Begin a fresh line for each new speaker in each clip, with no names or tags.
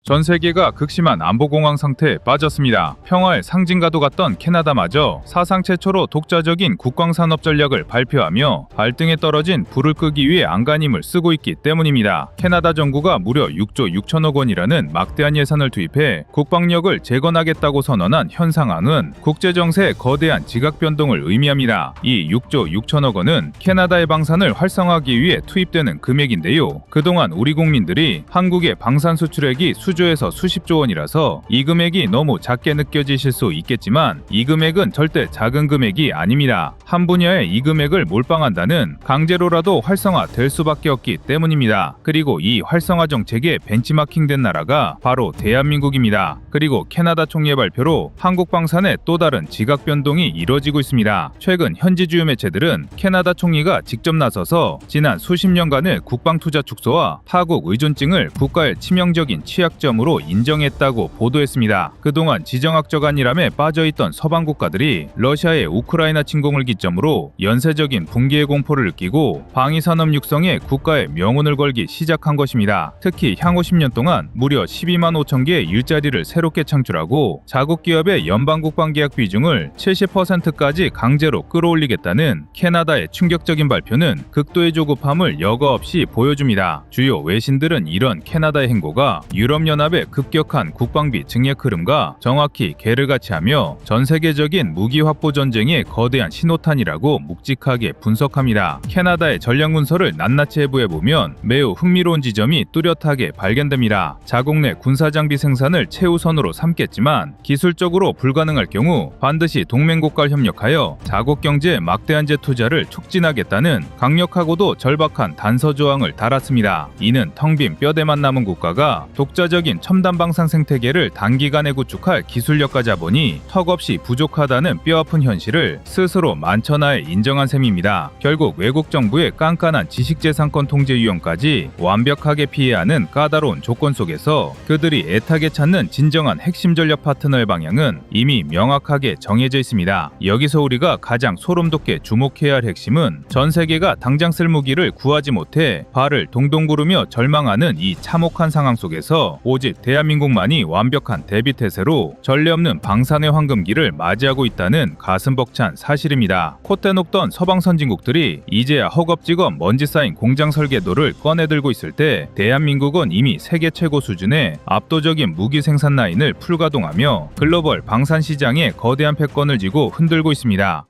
전 세계가 극심한 안보 공황 상태에 빠졌습니다. 평화의 상징과도 같던 캐나다마저 사상 최초로 독자적인 국광산업 전략을 발표하며 발등에 떨어진 불을 끄기 위해 안간힘을 쓰고 있기 때문입니다. 캐나다 정부가 무려 6조 6천억 원이라는 막대한 예산을 투입해 국방력을 재건하겠다고 선언한 현 상황은 국제정세의 거대한 지각 변동을 의미합니다. 이 6조 6천억 원은 캐나다의 방산을 활성화하기 위해 투입되는 금액인데요. 그동안 우리 국민들이 한국의 방산 수출액이 수조에서 수십조 원이라서 이 금액이 너무 작게 느껴지실 수 있겠지만 이 금액은 절대 작은 금액이 아닙니다. 한 분야에 이 금액을 몰빵한다는 강제로라도 활성화될 수밖에 없기 때문입니다. 그리고 이 활성화 정책에 벤치마킹된 나라가 바로 대한민국입니다. 그리고 캐나다 총리의 발표로 한국 방산의 또 다른 지각 변동이 이뤄지고 있습니다. 최근 현지 주요 매체들은 캐나다 총리가 직접 나서서 지난 수십 년간의 국방 투자 축소와 파국 의존증을 국가의 치명적인 취약점으로 인정했다고 보도했습니다. 그동안 지정학적 안일함에 빠져있던 서방 국가들이 러시아의 우크라이나 침공을 기점으로 연쇄적인 붕괴의 공포를 느끼고 방위산업 육성에 국가의 명운을 걸기 시작한 것입니다. 특히 향후 10년 동안 무려 12만 5천 개의 일자리를 새롭게 창출하고 자국 기업의 연방국방계약 비중을 70%까지 강제로 끌어올리겠다는 캐나다의 충격적인 발표는 극도의 조급함을 여과 없이 보여줍니다. 주요 외신들은 이런 캐나다의 행보가 유럽연합의 급격한 국방비 증액 흐름과 정확히 개를 같이 하며 전 세계적인 무기 확보 전쟁의 거대한 신호탄이라고 묵직하게 분석합니다. 캐나다의 전략 문서를 낱낱이 해부해보면 매우 흥미로운 지점이 뚜렷하게 발견됩니다. 자국 내 군사장비 생산을 최우선으로 삼겠지만 기술적으로 불가능할 경우 반드시 동맹국과 협력하여 자국 경제에 막대한 재투자를 촉진하겠다는 강력하고도 절박한 단서 조항을 달았습니다. 이는 텅 빈 뼈대만 남은 국가가 독자적인 첨단 방산 생태계를 단기간에 구축할 기술력과 자본이 턱없이 부족하다는 뼈아픈 현실을 스스로 만천하에 인정한 셈입니다. 결국 외국 정부의 깐깐한 지식재산권 통제 유형까지 완벽하게 피해야 하는 까다로운 조건 속에서 그들이 애타게 찾는 진정한 핵심 전략 파트너의 방향은 이미 명확하게 정해져 있습니다. 여기서 우리가 가장 소름돋게 주목해야 할 핵심은 전 세계가 당장 쓸 무기를 구하지 못해 발을 동동 구르며 절망하는 이 참혹한 상황 속에서 오직 대한민국만이 완벽한 대비태세로 전례 없는 방산의 황금기를 맞이하고 있다는 가슴 벅찬 사실입니다. 콧대 높던 서방 선진국들이 이제야 허겁지겁 먼지 쌓인 공장 설계도를 꺼내들고 있을 때 대한민국은 이미 세계 최고 수준의 압도적인 무기 생산 라인을 풀가동하며 글로벌 방산 시장에 거대한 패권을 쥐고 흔들고 있습니다.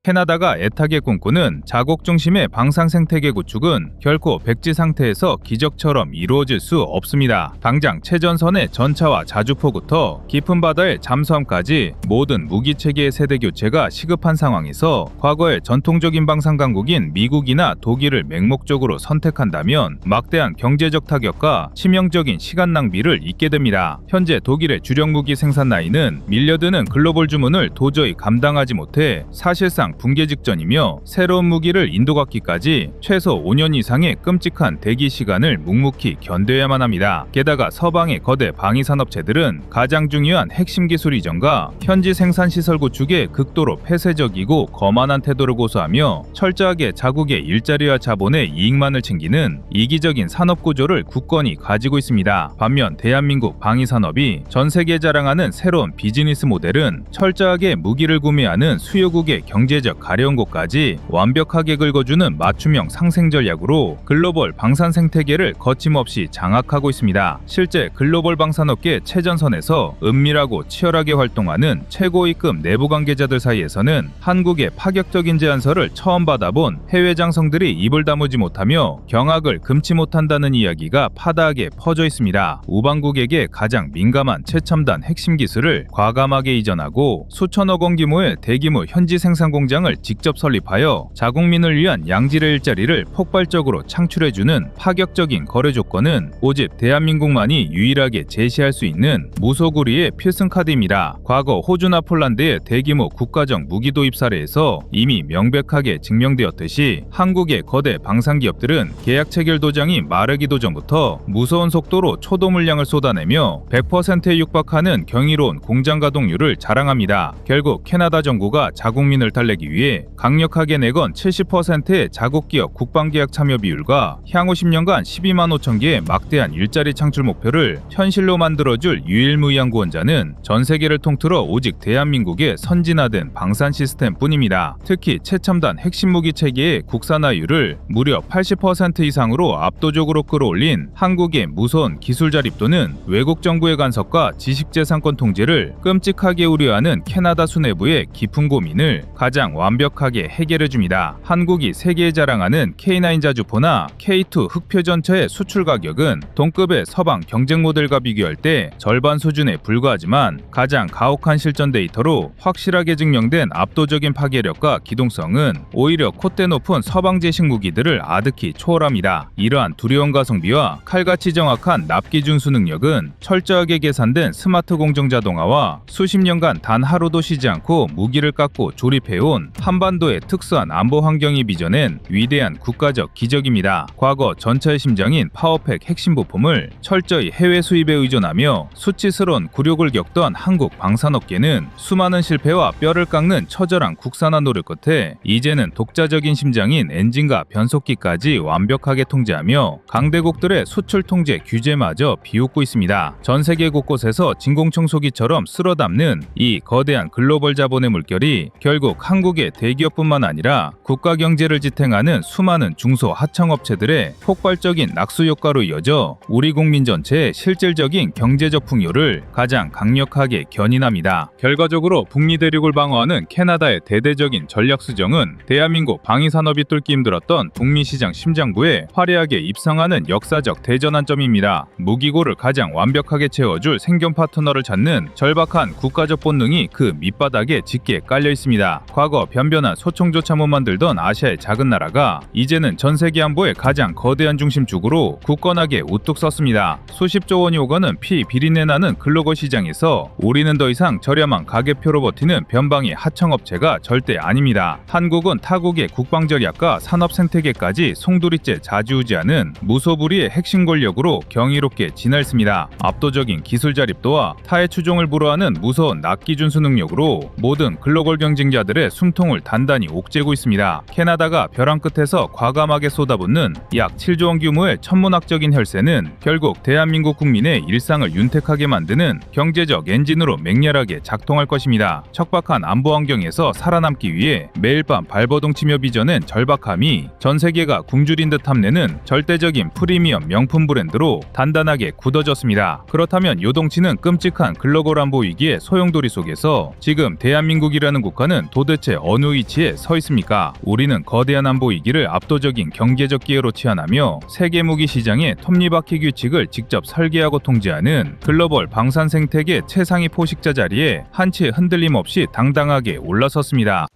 캐나다가 애타게 꿈꾸는 자국 중심의 방산 생태계 구축은 결코 백지 상태에서 기적처럼 이루어질 수 없습니다. 당장 최전선의 전차와 자주포부터 깊은 바다의 잠수함까지 모든 무기체계의 세대 교체가 시급한 상황에서 과거의 전통적인 방산 강국인 미국이나 독일을 맹목적으로 선택한다면 막대한 경제적 타격과 치명적인 시간 낭비를 잇게 됩니다. 현재 독일의 주력 무기 생산 라인은 밀려드는 글로벌 주문을 도저히 감당하지 못해 사실상 붕괴 직전이며 새로운 무기를 인도받기까지 최소 5년 이상의 끔찍한 대기 시간을 묵묵히 견뎌야만 합니다. 게다가 서방의 거대 방위산업체들은 가장 중요한 핵심 기술 이전과 현지 생산시설 구축에 극도로 폐쇄적이고 거만한 태도를 고수하며 철저하게 자국의 일자리와 자본의 이익만을 챙기는 이기적인 산업구조를 굳건히 가지고 있습니다. 반면 대한민국 방위산업이 전 세계에 자랑하는 새로운 비즈니스 모델은 철저하게 무기를 구매하는 수요국의 경제적 가려운 곳까지 완벽하게 긁어주는 맞춤형 상생 전략으로 글로벌 방산 생태계를 거침없이 장악하고 있습니다. 실제 글로벌 방산업계 최전선에서 은밀하고 치열하게 활동하는 최고위급 내부 관계자들 사이에서는 한국의 파격적인 제안서를 처음 받아본 해외 장성들이 입을 다무지 못하며 경악을 금치 못한다는 이야기가 파다하게 퍼져 있습니다. 우방국에게 가장 민감한 최첨단 핵심 기술을 과감하게 이전하고 수천억 원 규모의 대규모 현지 생산 공장을 직접 설립하여 자국민을 위한 양질의 일자리를 폭발적으로 창출해주는 파격적인 거래 조건은 오직 대한민국만이 유일하게 제시할 수 있는 무소구리의 필승카드입니다. 과거 호주나 폴란드의 대규모 국가적 무기 도입 사례에서 이미 명백하게 증명되었듯이 한국의 거대 방산기업들은 계약 체결 도장이 마르기도 전부터 무서운 속도로 초도 물량을 쏟아내며 100%에 육박하는 경이로운 공장 가동률을 자랑합니다. 결국 캐나다 정부가 자국민을 달래기 유지하기 위해 강력하게 내건 70%의 자국기업 국방계약 참여 비율과 향후 10년간 12만 5천 개의 막대한 일자리 창출 목표를 현실로 만들어줄 유일무이한 구원자는 전 세계를 통틀어 오직 대한민국의 선진화된 방산 시스템뿐입니다. 특히 최첨단 핵심 무기 체계의 국산화율을 무려 80% 이상으로 압도적으로 끌어올린 한국의 무서운 기술 자립도는 외국 정부의 간섭과 지식재산권 통제를 끔찍하게 우려하는 캐나다 수뇌부의 깊은 고민을 가장 완벽하게 해결해줍니다. 한국이 세계에 자랑하는 K9 자주포나 K2 흑표 전차의 수출 가격은 동급의 서방 경쟁 모델과 비교할 때 절반 수준에 불과하지만 가장 가혹한 실전 데이터로 확실하게 증명된 압도적인 파괴력과 기동성은 오히려 콧대 높은 서방제식 무기들을 아득히 초월합니다. 이러한 두려운 가성비와 칼같이 정확한 납기 준수 능력은 철저하게 계산된 스마트 공정 자동화와 수십 년간 단 하루도 쉬지 않고 무기를 깎고 조립해온 한반도의 특수한 안보 환경이 빚어낸 위대한 국가적 기적입니다. 과거 전차의 심장인 파워팩 핵심 부품을 철저히 해외 수입에 의존하며 수치스러운 굴욕을 겪던 한국 방산업계는 수많은 실패와 뼈를 깎는 처절한 국산화 노력 끝에 이제는 독자적인 심장인 엔진과 변속기까지 완벽하게 통제하며 강대국들의 수출 통제 규제마저 비웃고 있습니다. 전 세계 곳곳에서 진공청소기처럼 쓸어담는 이 거대한 글로벌 자본의 물결이 결국 한국의 대기업뿐만 아니라 국가 경제를 지탱하는 수많은 중소 하청업체들의 폭발적인 낙수 효과로 이어져 우리 국민 전체의 실질적인 경제적 풍요를 가장 강력하게 견인합니다. 결과적으로 북미 대륙을 방어하는 캐나다의 대대적인 전략 수정은 대한민국 방위산업이 뚫기 힘들었던 북미 시장 심장부에 화려하게 입성하는 역사적 대전환점입니다. 무기고를 가장 완벽하게 채워줄 생존 파트너를 찾는 절박한 국가적 본능이 그 밑바닥에 짙게 깔려 있습니다. 과거 변변한 소총조차 못 만들던 아시아의 작은 나라가 이제는 전 세계 안보의 가장 거대한 중심축으로 굳건하게 우뚝 섰습니다. 수십조 원이 오가는 피 비린내 나는 글로벌 시장에서 우리는 더 이상 저렴한 가계표로 버티는 변방의 하청업체가 절대 아닙니다. 한국은 타국의 국방 전략과 산업 생태계까지 송두리째 좌지우지하는 무소불위의 핵심 권력으로 경이롭게 지날습니다. 압도적인 기술 자립도와 타의 추종을 불허하는 무서운 납기 준수 능력으로 모든 글로벌 경쟁자들의 숨통을 단단히 옥죄고 있습니다. 캐나다가 벼랑 끝에서 과감하게 쏟아붓는 약 7조 원 규모의 천문학적인 혈세는 결국 대한민국 국민의 일상을 윤택하게 만드는 경제적 엔진으로 맹렬하게 작동할 것입니다. 척박한 안보 환경에서 살아남기 위해 매일 밤 발버둥치며 빚어낸 절박함이 전 세계가 굶주린 듯 탐내는 절대적인 프리미엄 명품 브랜드로 단단하게 굳어졌습니다. 그렇다면 요동치는 끔찍한 글로벌 안보 위기의 소용돌이 속에서 지금 대한민국이라는 국가는 도대체 어느 위치에 서 있습니까? 우리는 거대한 안보 위기를 압도적인 경제적 기회로 치환하며 세계 무기 시장의 톱니바퀴 규칙을 직접 설계하고 통제하는 글로벌 방산 생태계 최상위 포식자 자리에 한치의 흔들림 없이 당당하게 올라섰습니다.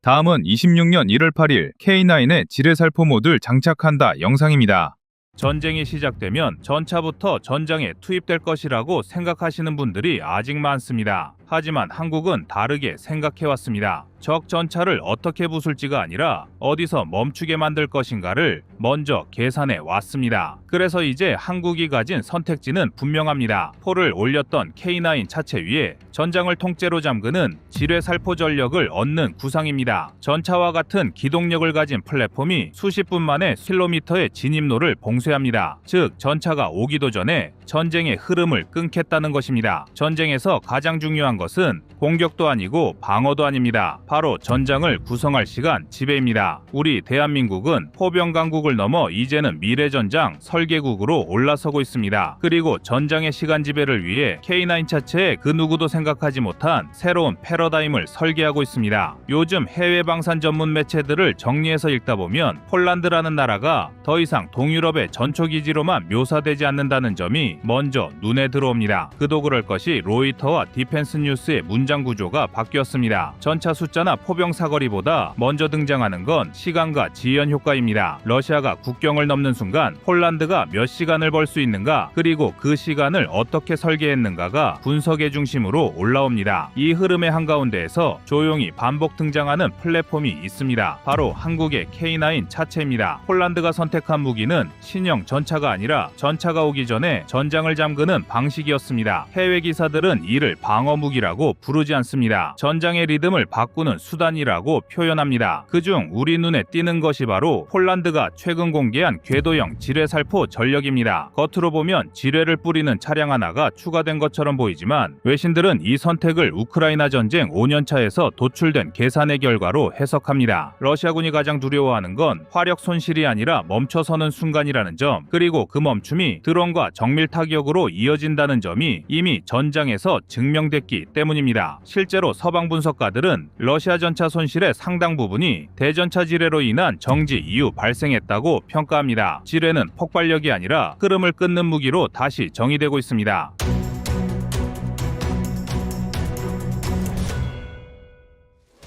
다음은 26년 1월 8일 K9의 지뢰살포 모듈 장착한다 영상입니다. 전쟁이 시작되면 전차부터 전장에 투입될 것이라고 생각하시는 분들이 아직 많습니다. 하지만 한국은 다르게 생각해왔습니다. 적 전차를 어떻게 부술지가 아니라 어디서 멈추게 만들 것인가를 먼저 계산해 왔습니다. 그래서 이제 한국이 가진 선택지는 분명합니다. 포를 올렸던 K9 차체 위에 전장을 통째로 잠그는 지뢰살포 전력을 얻는 구상입니다. 전차와 같은 기동력을 가진 플랫폼이 수십 분 만에 킬로미터의 진입로를 봉쇄합니다. 즉 전차가 오기도 전에 전쟁의 흐름을 끊겠다는 것입니다. 전쟁에서 가장 중요한 것은 공격도 아니고 방어도 아닙니다. 바로 전장을 구성할 시간 지배입니다. 우리 대한민국은 포병 강국을 넘어 이제는 미래전장 설계국으로 올라서고 있습니다. 그리고 전장의 시간 지배를 위해 K9 차체에 그 누구도 생각하지 못한 새로운 패러다임을 설계하고 있습니다. 요즘 해외 방산 전문 매체들을 정리해서 읽다 보면 폴란드라는 나라가 더 이상 동유럽의 전초기지로만 묘사되지 않는다는 점이 먼저 눈에 들어옵니다. 그도 그럴 것이 로이터와 디펜스 뉴스의 문장 구조가 바뀌었습니다. 전차 숫자나 포병 사거리보다 먼저 등장하는 건 시간과 지연 효과입니다. 러시아가 국경을 넘는 순간 폴란드가 몇 시간을 벌 수 있는가, 그리고 그 시간을 어떻게 설계했는가가 분석의 중심으로 올라옵니다. 이 흐름의 한가운데에서 조용히 반복 등장하는 플랫폼이 있습니다. 바로 한국의 K9 차체입니다. 폴란드가 선택한 무기는 신형 전차가 아니라 전차가 오기 전에 전장을 잠그는 방식이었습니다. 해외 기사들은 이를 방어무기라고 부르지 않습니다. 전장의 리듬을 바꾸는 수단이라고 표현합니다. 그중 우리 눈에 띄는 것이 바로 폴란드가 최근 공개한 궤도형 지뢰살포 전력입니다. 겉으로 보면 지뢰를 뿌리는 차량 하나가 추가된 것처럼 보이지만 외신들은 이 선택을 우크라이나 전쟁 5년차에서 도출된 계산의 결과로 해석합니다. 러시아군이 가장 두려워하는 건 화력 손실이 아니라 멈춰서는 순간이라는 점, 그리고 그 멈춤이 드론과 정밀 타격으로 이어진다는 점이 이미 전장에서 증명됐기 때문입니다. 실제로 서방 분석가들은 러시아 전차 손실의 상당 부분이 대전차 지뢰로 인한 정지 이후 발생했다고 평가합니다. 지뢰는 폭발력이 아니라 흐름을 끊는 무기로 다시 정의되고 있습니다.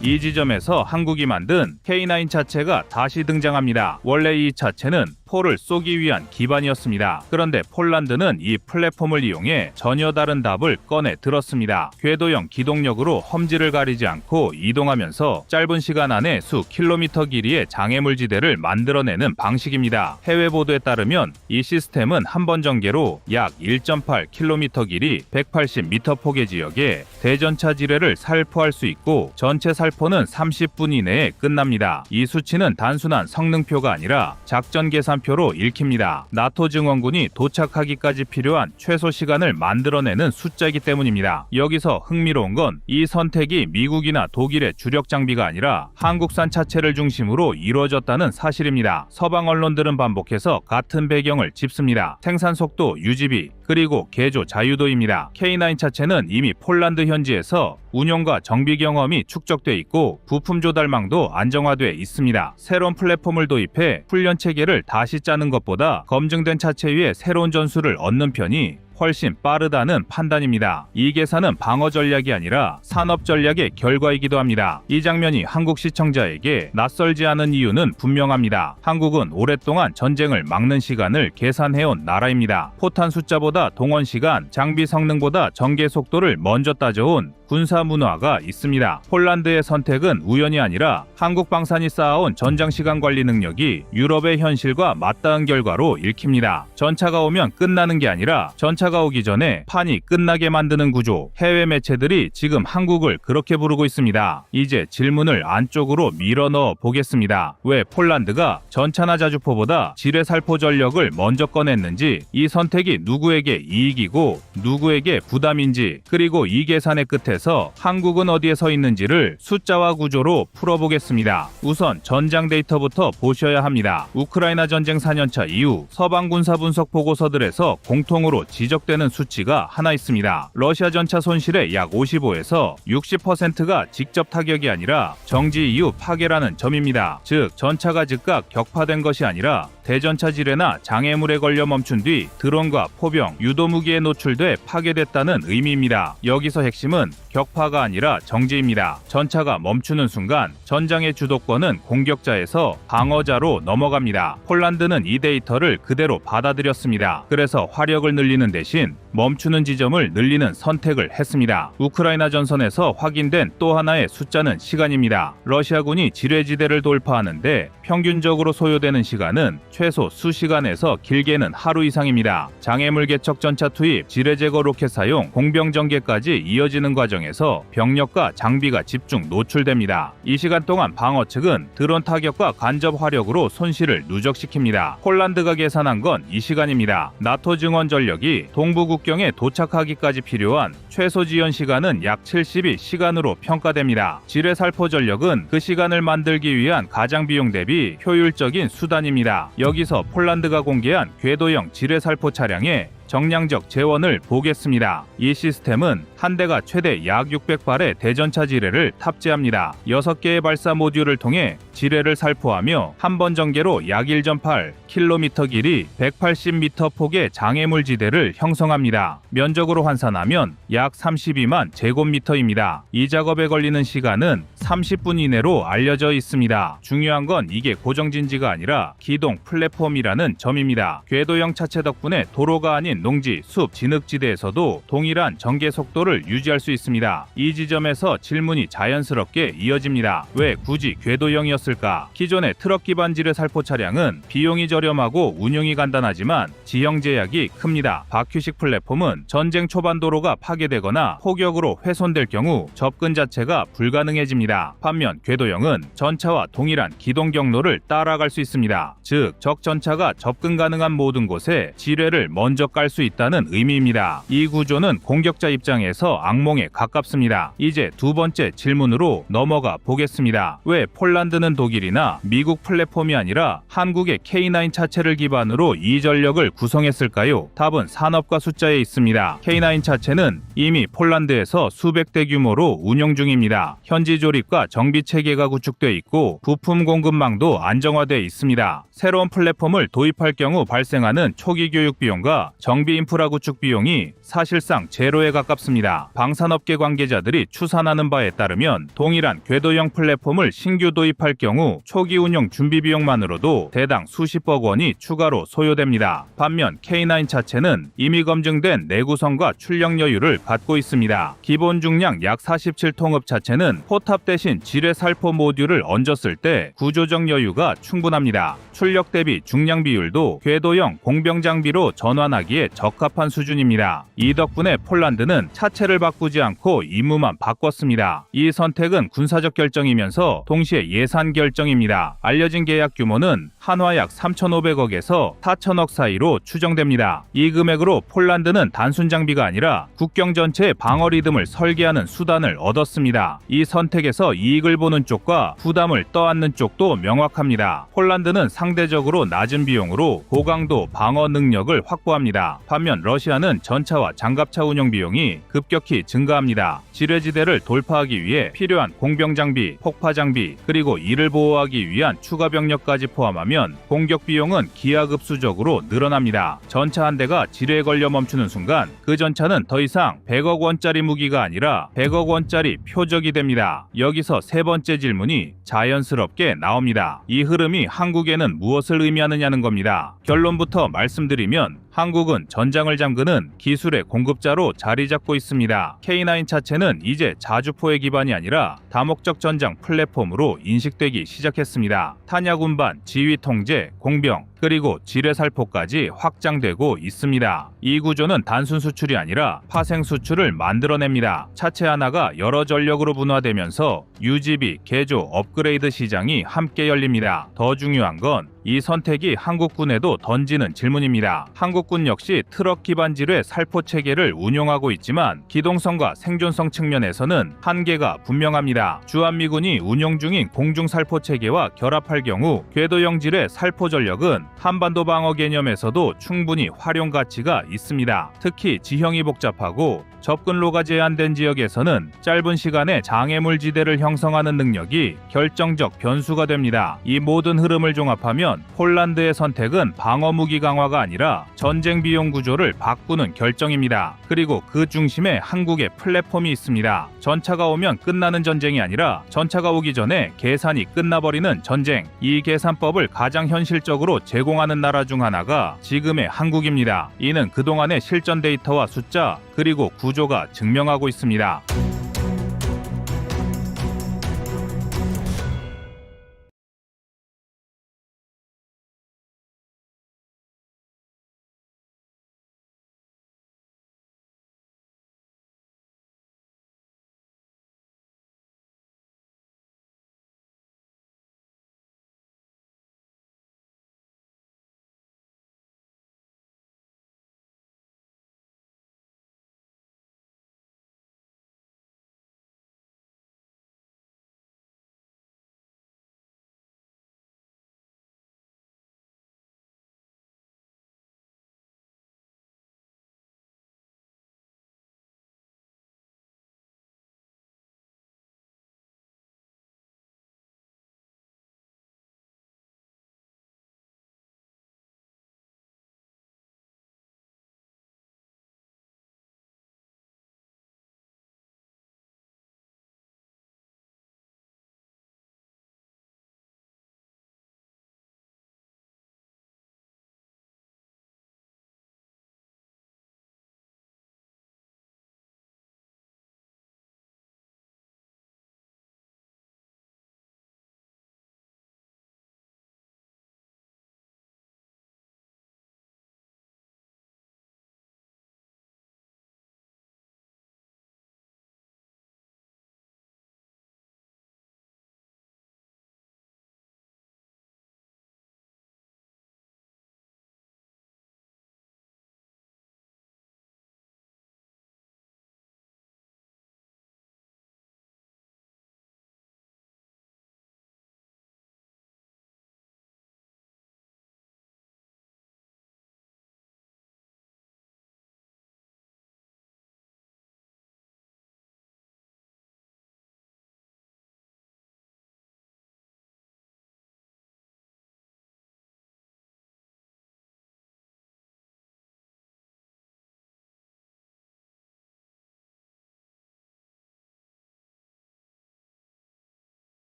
이 지점에서 한국이 만든 K9 차체가 다시 등장합니다. 원래 이 차체는 포를 쏘기 위한 기반이었습니다. 그런데 폴란드는 이 플랫폼을 이용해 전혀 다른 답을 꺼내 들었습니다. 궤도형 기동력으로 험지를 가리지 않고 이동하면서 짧은 시간 안에 수 킬로미터 길이의 장애물 지대를 만들어내는 방식입니다. 해외 보도에 따르면 이 시스템은 한 번 전개로 약 1.8km 길이 180m 폭의 지역에 대전차 지뢰를 살포할 수 있고 전체 살포는 30분 이내에 끝납니다. 이 수치는 단순한 성능표가 아니라 작전 계산표로 읽힙니다. 나토 증원군이 도착하기까지 필요한 최소 시간을 만들어내는 숫자이기 때문입니다. 여기서 흥미로운 건 이 선택이 미국이나 독일의 주력 장비가 아니라 한국산 차체를 중심으로 이루어졌다는 사실입니다. 서방 언론들은 반복해서 같은 배경을 짚습니다. 생산 속도 유지비, 그리고 개조 자유도입니다. K9 차체는 이미 폴란드 현지에서 운용과 정비 경험이 축적돼 있고 부품 조달망도 안정화돼 있습니다. 새로운 플랫폼을 도입해 훈련 체계를 다시 짜는 것보다 검증된 차체 위에 새로운 전술을 얻는 편이 훨씬 빠르다는 판단입니다. 이 계산은 방어 전략이 아니라 산업 전략의 결과이기도 합니다. 이 장면이 한국 시청자에게 낯설지 않은 이유는 분명합니다. 한국은 오랫동안 전쟁을 막는 시간을 계산해온 나라입니다. 포탄 숫자보다 동원 시간, 장비 성능보다 전개 속도를 먼저 따져온 군사 문화가 있습니다. 폴란드의 선택은 우연이 아니라 한국 방산이 쌓아온 전장 시간 관리 능력이 유럽의 현실과 맞닿은 결과로 읽힙니다. 전차가 오면 끝나는 게 아니라 전차가 오기 전에 판이 끝나게 만드는 구조. 해외 매체들이 지금 한국을 그렇게 부르고 있습니다. 이제 질문을 안쪽으로 밀어 넣어 보겠습니다. 왜 폴란드가 전차나 자주포보다 지뢰 살포 전력을 먼저 꺼냈는지, 이 선택이 누구에게 이익이고 누구에게 부담인지, 그리고 이 계산의 끝에서 한국은 어디에 서 있는지를 숫자와 구조로 풀어보겠습니다. 우선 전장 데이터부터 보셔야 합니다. 우크라이나 전쟁 4년차 이후 서방 군사 분석 보고서들에서 공통으로 지적되는 수치가 하나 있습니다. 러시아 전차 손실의 약 55에서 60%가 직접 타격이 아니라 정지 이후 파괴라는 점입니다. 즉 전차가 즉각 격파된 것이 아니라 대전차 지뢰나 장애물에 걸려 멈춘 뒤 드론과 포병, 유도무기에 노출돼 파괴됐다는 의미입니다. 여기서 핵심은 격파가 아니라 정지입니다. 전차가 멈추는 순간 전장의 주도권은 공격자에서 방어자로 넘어갑니다. 폴란드는 이 데이터를 그대로 받아들였습니다. 그래서 화력을 늘리는 대신 멈추는 지점을 늘리는 선택을 했습니다. 우크라이나 전선에서 확인된 또 하나의 숫자는 시간입니다. 러시아군이 지뢰지대를 돌파하는데 평균적으로 소요되는 시간은 최소 수시간에서 길게는 하루 이상입니다. 장애물 개척 전차 투입, 지뢰 제거 로켓 사용, 공병 전개까지 이어지는 과정에서 병력과 장비가 집중 노출됩니다. 이 시간 동안 방어 측은 드론 타격과 간접 화력으로 손실을 누적시킵니다. 폴란드가 계산한 건 이 시간입니다. 나토 증원 전력이 동부 국경에 도착하기까지 필요한 최소 지연 시간은 약 72시간으로 평가됩니다. 지뢰 살포 전력은 그 시간을 만들기 위한 가장 비용 대비 효율적인 수단입니다. 여기서 폴란드가 공개한 궤도형 지뢰 살포 차량의 정량적 재원을 보겠습니다. 이 시스템은 한 대가 최대 약 600발의 대전차 지뢰를 탑재합니다. 6개의 발사 모듈을 통해 지뢰를 살포하며 한 번 전개로 약 1.8km 길이 180m 폭의 장애물 지대를 형성합니다. 면적으로 환산하면 약 32만 제곱미터입니다. 이 작업에 걸리는 시간은 30분 이내로 알려져 있습니다. 중요한 건 이게 고정진지가 아니라 기동 플랫폼이라는 점입니다. 궤도형 차체 덕분에 도로가 아닌 농지, 숲, 진흙지대에서도 동일한 전개 속도를 유지할 수 있습니다. 이 지점에서 질문이 자연스럽게 이어집니다. 왜 굳이 궤도형이었을까? 기존의 트럭 기반 지뢰 살포 차량은 비용이 저렴하고 운용이 간단하지만 지형 제약이 큽니다. 바퀴식 플랫폼은 전쟁 초반 도로가 파괴되거나 폭격으로 훼손될 경우 접근 자체가 불가능해집니다. 반면 궤도형은 전차와 동일한 기동 경로를 따라갈 수 있습니다. 즉, 적 전차가 접근 가능한 모든 곳에 지뢰를 먼저 깔 수 있다는 의미입니다. 이 구조는 공격자 입장에서 악몽에 가깝습니다. 이제 두 번째 질문으로 넘어가 보겠습니다. 왜 폴란드는 독일이나 미국 플랫폼이 아니라 한국의 K9 차체를 기반으로 이 전력을 구성했을까요? 답은 산업과 숫자에 있습니다. K9 차체는 이미 폴란드에서 수백 대 규모로 운영 중입니다. 현지 조립과 정비 체계가 구축돼 있고 부품 공급망도 안정화돼 있습니다. 새로운 플랫폼을 도입할 경우 발생하는 초기 교육 비용과 정비 인프라 구축 비용이 사실상 제로에 가깝습니다. 방산업계 관계자들이 추산하는 바에 따르면 동일한 궤도형 플랫폼을 신규 도입할 경우 초기 운영 준비 비용만으로도 대당 수십억 원이 추가로 소요됩니다. 반면 K9 자체는 이미 검증된 내구성과 출력 여유를 갖고 있습니다. 기본 중량 약 47톤급 자체는 포탑 대신 지뢰 살포 모듈을 얹었을 때 구조적 여유가 충분합니다. 출력 대비 중량 비율도 궤도형 공병 장비로 전환하기에 적합한 수준입니다. 이 덕분에 폴란드는 차체를 바꾸지 않고 임무만 바꿨습니다. 이 선택은 군사적 결정이면서 동시에 예산 결정입니다. 알려진 계약 규모는 한화 약 3,500억에서 4,000억 사이로 추정됩니다. 이 금액으로 폴란드는 단순 장비가 아니라 국경 전체의 방어 리듬을 설계하는 수단을 얻었습니다. 이 선택에서 이익을 보는 쪽과 부담을 떠안는 쪽도 명확합니다. 폴란드는 상대적으로 낮은 비용으로 고강도 방어 능력을 확보합니다. 반면 러시아는 전차와 장갑차 운영 비용이 급격히 증가합니다. 지뢰지대를 돌파하기 위해 필요한 공병 장비, 폭파 장비, 그리고 이를 보호하기 위한 추가 병력까지 포함하면 공격 비용은 기하급수적으로 늘어납니다. 전차 한 대가 지뢰에 걸려 멈추는 순간 그 전차는 더 이상 100억 원짜리 무기가 아니라 100억 원짜리 표적이 됩니다. 여기서 세 번째 질문이 자연스럽게 나옵니다. 이 흐름이 한국에는 무엇을 의미하느냐는 겁니다. 결론부터 말씀드리면 한국은 전장을 잠그는 기술의 공급자로 자리 잡고 있습니다. K9 자체는 이제 자주포의 기반이 아니라 다목적 전장 플랫폼으로 인식되기 시작했습니다. 탄약 운반, 지휘 통제, 공병, 그리고 지뢰 살포까지 확장되고 있습니다. 이 구조는 단순 수출이 아니라 파생 수출을 만들어냅니다. 차체 하나가 여러 전력으로 분화되면서 유지비, 개조, 업그레이드 시장이 함께 열립니다. 더 중요한 건 이 선택이 한국군에도 던지는 질문입니다. 한국군 역시 트럭 기반 지뢰 살포 체계를 운용하고 있지만 기동성과 생존성 측면에서는 한계가 분명합니다. 주한미군이 운용 중인 공중 살포 체계와 결합할 경우 궤도형 지뢰 살포 전력은 한반도 방어 개념에서도 충분히 활용 가치가 있습니다. 특히 지형이 복잡하고 접근로가 제한된 지역에서는 짧은 시간에 장애물 지대를 형성하는 능력이 결정적 변수가 됩니다. 이 모든 흐름을 종합하면 폴란드의 선택은 방어 무기 강화가 아니라 전쟁 비용 구조를 바꾸는 결정입니다. 그리고 그 중심에 한국의 플랫폼이 있습니다. 전차가 오면 끝나는 전쟁이 아니라 전차가 오기 전에 계산이 끝나버리는 전쟁. 이 계산법을 가장 현실적으로 제공하는 나라 중 하나가 지금의 한국입니다. 이는 그동안의 실전 데이터와 숫자 그리고 구조가 증명하고 있습니다.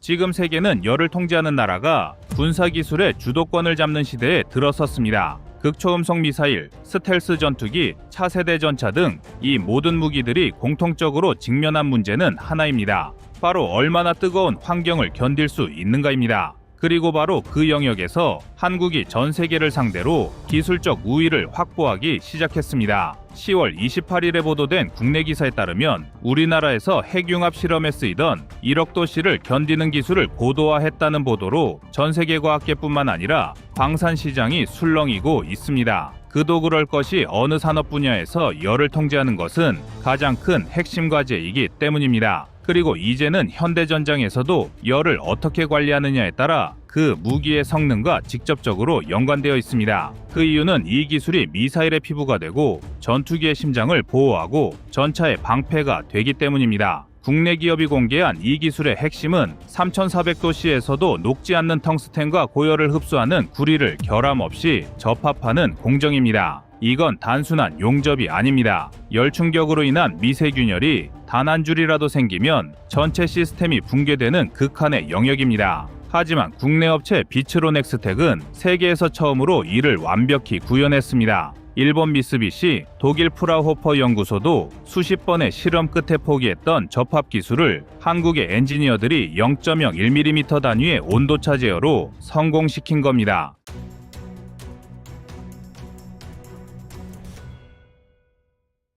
지금 세계는 열을 통제하는 나라가 군사기술의 주도권을 잡는 시대에 들어섰습니다. 극초음속 미사일, 스텔스 전투기, 차세대 전차 등 이 모든 무기들이 공통적으로 직면한 문제는 하나입니다. 바로 얼마나 뜨거운 환경을 견딜 수 있는가입니다. 그리고 바로 그 영역에서 한국이 전 세계를 상대로 기술적 우위를 확보하기 시작했습니다. 10월 28일에 보도된 국내 기사에 따르면 우리나라에서 핵융합 실험에 쓰이던 1억 도씨를 견디는 기술을 고도화했다는 보도로 전 세계 과학계뿐만 아니라 방산 시장이 술렁이고 있습니다. 그도 그럴 것이 어느 산업 분야에서 열을 통제하는 것은 가장 큰 핵심 과제이기 때문입니다. 그리고 이제는 현대전장에서도 열을 어떻게 관리하느냐에 따라 그 무기의 성능과 직접적으로 연관되어 있습니다. 그 이유는 이 기술이 미사일의 피부가 되고 전투기의 심장을 보호하고 전차의 방패가 되기 때문입니다. 국내 기업이 공개한 이 기술의 핵심은 3400도씨에서도 녹지 않는 텅스텐과 고열을 흡수하는 구리를 결함 없이 접합하는 공정입니다. 이건 단순한 용접이 아닙니다. 열 충격으로 인한 미세균열이 단 한 줄이라도 생기면 전체 시스템이 붕괴되는 극한의 영역입니다. 하지만 국내 업체 비츠로넥스텍은 세계에서 처음으로 이를 완벽히 구현했습니다. 일본 미쓰비시, 독일 프라우호퍼 연구소도 수십 번의 실험 끝에 포기했던 접합 기술을 한국의 엔지니어들이 0.01mm 단위의 온도차 제어로 성공시킨 겁니다.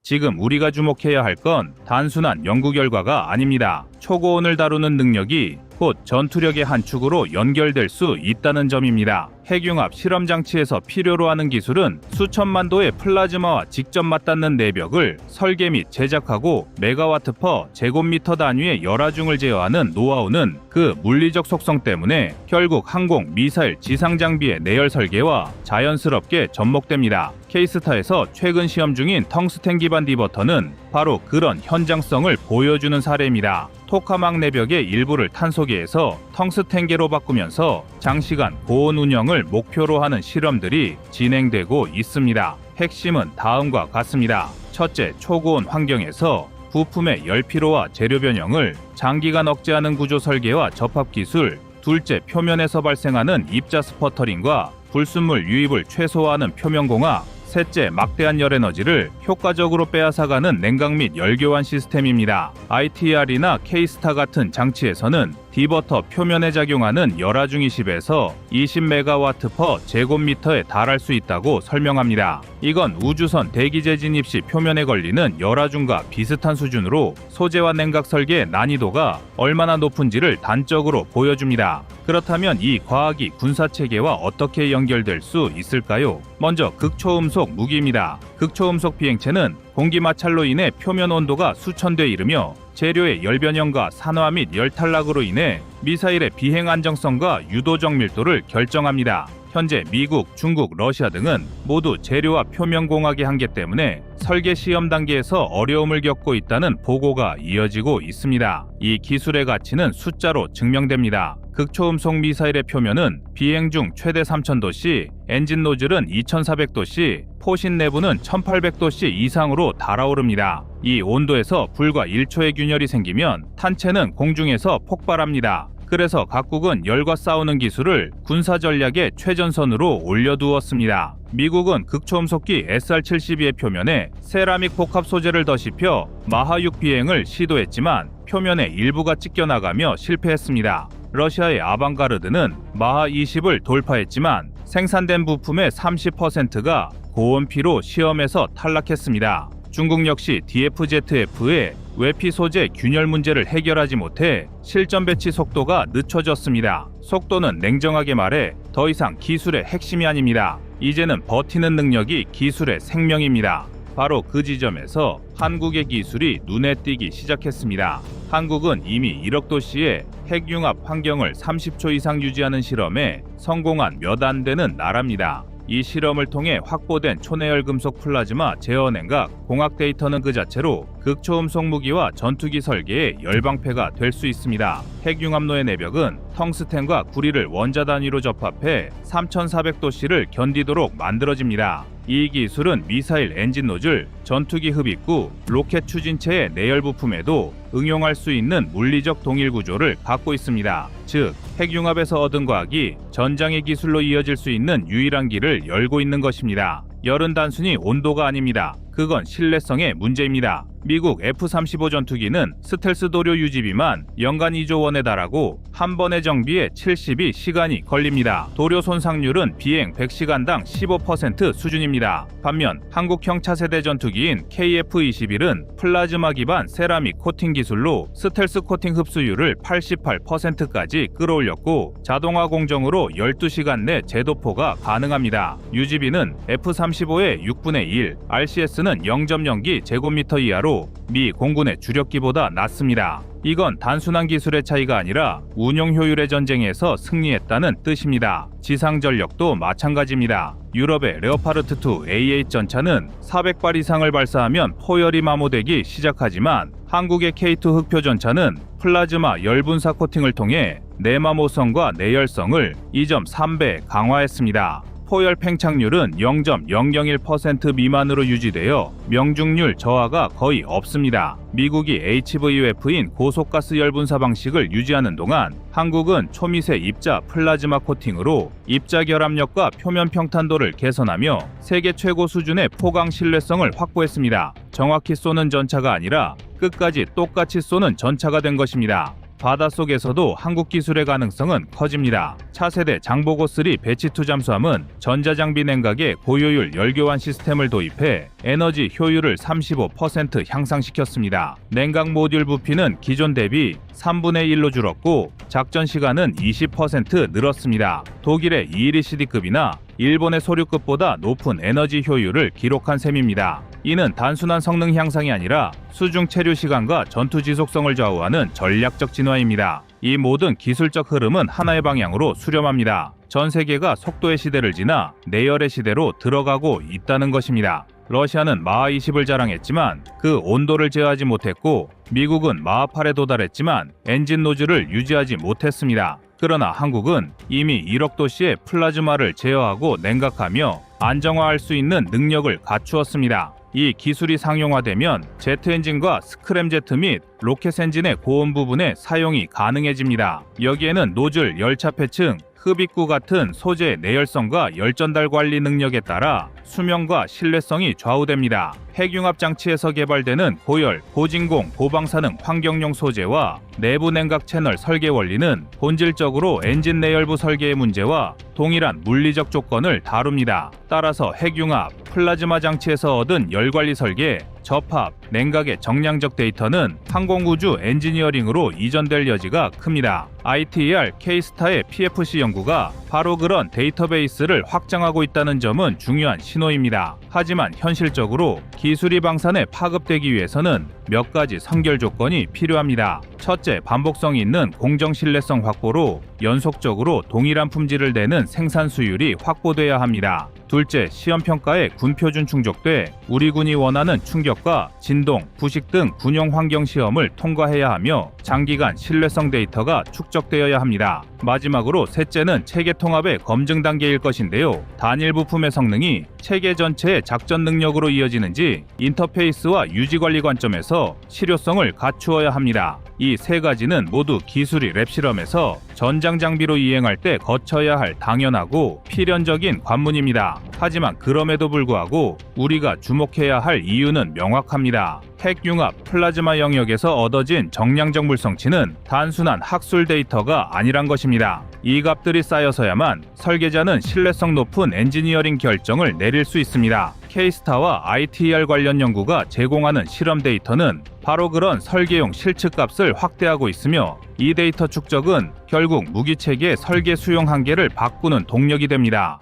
지금 우리가 주목해야 할 건 단순한 연구 결과가 아닙니다. 초고온을 다루는 능력이 곧 전투력의 한 축으로 연결될 수 있다는 점입니다. 핵융합 실험 장치에서 필요로 하는 기술은 수천만 도의 플라즈마와 직접 맞닿는 내벽을 설계 및 제작하고 메가와트 퍼 제곱미터 단위의 열하중을 제어하는 노하우는 그 물리적 속성 때문에 결국 항공, 미사일, 지상 장비의 내열 설계와 자연스럽게 접목됩니다. K스타에서 최근 시험 중인 텅스텐 기반 디버터는 바로 그런 현장성을 보여주는 사례입니다. 토카막 내벽의 일부를 탄소계에서 텅스텐계로 바꾸면서 장시간 고온 운영을 목표로 하는 실험들이 진행되고 있습니다. 핵심은 다음과 같습니다. 첫째, 초고온 환경에서 부품의 열 피로와 재료 변형을 장기간 억제하는 구조 설계와 접합 기술. 둘째, 표면에서 발생하는 입자 스퍼터링과 불순물 유입을 최소화하는 표면공학. 셋째, 막대한 열 에너지를 효과적으로 빼앗아가는 냉각 및 열교환 시스템입니다. ITR이나 K스타 같은 장치에서는 디버터 표면에 작용하는 열하중 20에서 20메가와트 퍼 제곱미터에 달할 수 있다고 설명합니다. 이건 우주선 대기재 진입 시 표면에 걸리는 열하중과 비슷한 수준으로 소재와 냉각 설계의 난이도가 얼마나 높은지를 단적으로 보여줍니다. 그렇다면 이 과학이 군사체계와 어떻게 연결될 수 있을까요? 먼저 극초음속 무기입니다. 극초음속 비행체는 공기 마찰로 인해 표면 온도가 수천도에 이르며 재료의 열 변형과 산화 및 열 탈락으로 인해 미사일의 비행 안정성과 유도 정밀도를 결정합니다. 현재 미국, 중국, 러시아 등은 모두 재료와 표면 공학의 한계 때문에 설계 시험 단계에서 어려움을 겪고 있다는 보고가 이어지고 있습니다. 이 기술의 가치는 숫자로 증명됩니다. 극초음속 미사일의 표면은 비행 중 최대 3000도씨, 엔진 노즐은 2400도씨, 포신 내부는 1800도씨 이상으로 달아오릅니다. 이 온도에서 불과 1초의 균열이 생기면 탄체는 공중에서 폭발합니다. 그래서 각국은 열과 싸우는 기술을 군사 전략의 최전선으로 올려두었습니다. 미국은 극초음속기 SR-72의 표면에 세라믹 복합 소재를 덧입혀 마하-6 비행을 시도했지만 표면의 일부가 찢겨나가며 실패했습니다. 러시아의 아방가르드는 마하-20을 돌파했지만 생산된 부품의 30%가 고온피로 시험에서 탈락했습니다. 중국 역시 DFZF의 외피 소재 균열 문제를 해결하지 못해 실전 배치 속도가 늦춰졌습니다. 속도는 냉정하게 말해 더 이상 기술의 핵심이 아닙니다. 이제는 버티는 능력이 기술의 생명입니다. 바로 그 지점에서 한국의 기술이 눈에 띄기 시작했습니다. 한국은 이미 1억 도씨의 핵융합 환경을 30초 이상 유지하는 실험에 성공한 몇 안 되는 나라입니다. 이 실험을 통해 확보된 초내열 금속 플라즈마 제어 냉각, 공학 데이터는 그 자체로 극초음속 무기와 전투기 설계의 열방패가 될 수 있습니다. 핵융합로의 내벽은 텅스텐과 구리를 원자 단위로 접합해 3400도씨를 견디도록 만들어집니다. 이 기술은 미사일 엔진 노즐, 전투기 흡입구, 로켓 추진체의 내열 부품에도 응용할 수 있는 물리적 동일 구조를 갖고 있습니다. 즉 핵융합에서 얻은 과학이 전장의 기술로 이어질 수 있는 유일한 길을 열고 있는 것입니다. 열은 단순히 온도가 아닙니다. 그건 신뢰성의 문제입니다. 미국 F-35 전투기는 스텔스 도료 유지비만 연간 2조 원에 달하고 한 번의 정비에 72시간이 걸립니다. 도료 손상률은 비행 100시간당 15% 수준입니다. 반면 한국형 차세대 전투기인 KF-21은 플라즈마 기반 세라믹 코팅 기술로 스텔스 코팅 흡수율을 88%까지 끌어올렸고 자동화 공정으로 12시간 내 재도포가 가능합니다. 유지비는 F-35의 6분의 1, RCS는 0.0기 제곱미터 이하로 미 공군의 주력기보다 낮습니다. 이건 단순한 기술의 차이가 아니라 운용 효율의 전쟁에서 승리했다는 뜻입니다. 지상 전력도 마찬가지입니다. 유럽의 레오파르트2 A8 전차는 400발 이상을 발사하면 포열이 마모되기 시작하지만 한국의 K2 흑표 전차는 플라즈마 열분사 코팅을 통해 내마모성과 내열성을 2.3배 강화했습니다. 포열 팽창률은 0.001% 미만으로 유지되어 명중률 저하가 거의 없습니다. 미국이 HVUF인 고속가스 열분사 방식을 유지하는 동안 한국은 초미세 입자 플라즈마 코팅으로 입자 결합력과 표면 평탄도를 개선하며 세계 최고 수준의 포강 신뢰성을 확보했습니다. 정확히 쏘는 전차가 아니라 끝까지 똑같이 쏘는 전차가 된 것입니다. 바닷속에서도 한국 기술의 가능성은 커집니다. 차세대 장보고3 배치2 잠수함은 전자장비 냉각에 고효율 열교환 시스템을 도입해 에너지 효율을 35% 향상시켰습니다. 냉각 모듈 부피는 기존 대비 3분의 1로 줄었고 작전 시간은 20% 늘었습니다. 독일의 ELCD급이나 일본의 소류급보다 높은 에너지 효율을 기록한 셈입니다. 이는 단순한 성능 향상이 아니라 수중 체류 시간과 전투 지속성을 좌우하는 전략적 진화입니다. 이 모든 기술적 흐름은 하나의 방향으로 수렴합니다. 전 세계가 속도의 시대를 지나 내열의 시대로 들어가고 있다는 것입니다. 러시아는 마하 20을 자랑했지만 그 온도를 제어하지 못했고 미국은 마하 8에 도달했지만 엔진 노즐을 유지하지 못했습니다. 그러나 한국은 이미 1억 도씨의 플라즈마를 제어하고 냉각하며 안정화할 수 있는 능력을 갖추었습니다. 이 기술이 상용화되면 제트 엔진과 스크램제트 및 로켓 엔진의 고온 부분에 사용이 가능해집니다. 여기에는 노즐, 열차 패층, 흡입구 같은 소재의 내열성과 열전달 관리 능력에 따라 수명과 신뢰성이 좌우됩니다. 핵융합 장치에서 개발되는 고열, 고진공, 고방사능 환경용 소재와 내부 냉각 채널 설계 원리는 본질적으로 엔진 내열부 설계의 문제와 동일한 물리적 조건을 다룹니다. 따라서 핵융합, 플라즈마 장치에서 얻은 열관리 설계, 접합, 냉각의 정량적 데이터는 항공우주 엔지니어링으로 이전될 여지가 큽니다. ITER K-스타의 PFC 연구가 바로 그런 데이터베이스를 확장하고 있다는 점은 중요한 신호입니다. 하지만 현실적으로 기술이 방산에 파급되기 위해서는 몇 가지 선결 조건이 필요합니다. 첫째, 반복성이 있는 공정 신뢰성 확보로 연속적으로 동일한 품질을 내는 생산 수율이 확보돼야 합니다. 둘째, 시험평가에 군표준 충족돼 우리 군이 원하는 충격과 진동, 부식 등 군용 환경 시험을 통과해야 하며 장기간 신뢰성 데이터가 축적되어야 합니다. 마지막으로 셋째는 체계 통합의 검증 단계일 것인데요. 단일 부품의 성능이 체계 전체의 작전 능력으로 이어지는지 인터페이스와 유지 관리 관점에서 실효성을 갖추어야 합니다. 이 세 가지는 모두 기술이 랩 실험에서 전장 장비로 이행할 때 거쳐야 할 당연하고 필연적인 관문입니다. 하지만 그럼에도 불구하고 우리가 주목해야 할 이유는 명확합니다. 핵융합, 플라즈마 영역에서 얻어진 정량적 물성치는 단순한 학술 데이터가 아니란 것입니다. 이 값들이 쌓여서야만 설계자는 신뢰성 높은 엔지니어링 결정을 내릴 수 있습니다. K-스타와 ITER 관련 연구가 제공하는 실험 데이터는 바로 그런 설계용 실측값을 확대하고 있으며 이 데이터 축적은 결국 무기체계의 설계 수용 한계를 바꾸는 동력이 됩니다.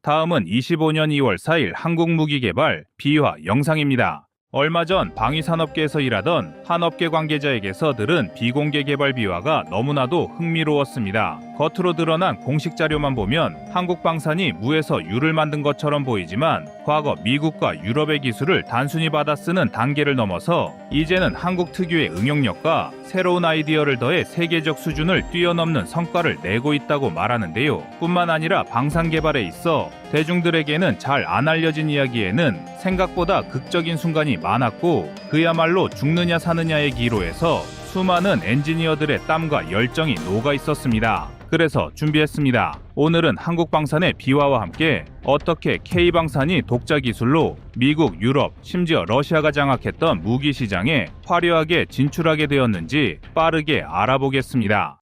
다음은 25년 2월 4일 한국무기개발 비화 영상입니다. 얼마 전 방위산업계에서 일하던 한 업계 관계자에게서 들은 비공개 개발 비화가 너무나도 흥미로웠습니다. 겉으로 드러난 공식 자료만 보면 한국 방산이 무에서 유를 만든 것처럼 보이지만 과거 미국과 유럽의 기술을 단순히 받아 쓰는 단계를 넘어서 이제는 한국 특유의 응용력과 새로운 아이디어를 더해 세계적 수준을 뛰어넘는 성과를 내고 있다고 말하는데요. 뿐만 아니라 방산 개발에 있어 대중들에게는 잘 안 알려진 이야기에는 생각보다 극적인 순간이 많았고 그야말로 죽느냐 사느냐의 기로에서 수많은 엔지니어들의 땀과 열정이 녹아 있었습니다. 그래서 준비했습니다. 오늘은 한국 방산의 비화와 함께 어떻게 K방산이 독자 기술로 미국, 유럽, 심지어 러시아가 장악했던 무기 시장에 화려하게 진출하게 되었는지 빠르게 알아보겠습니다.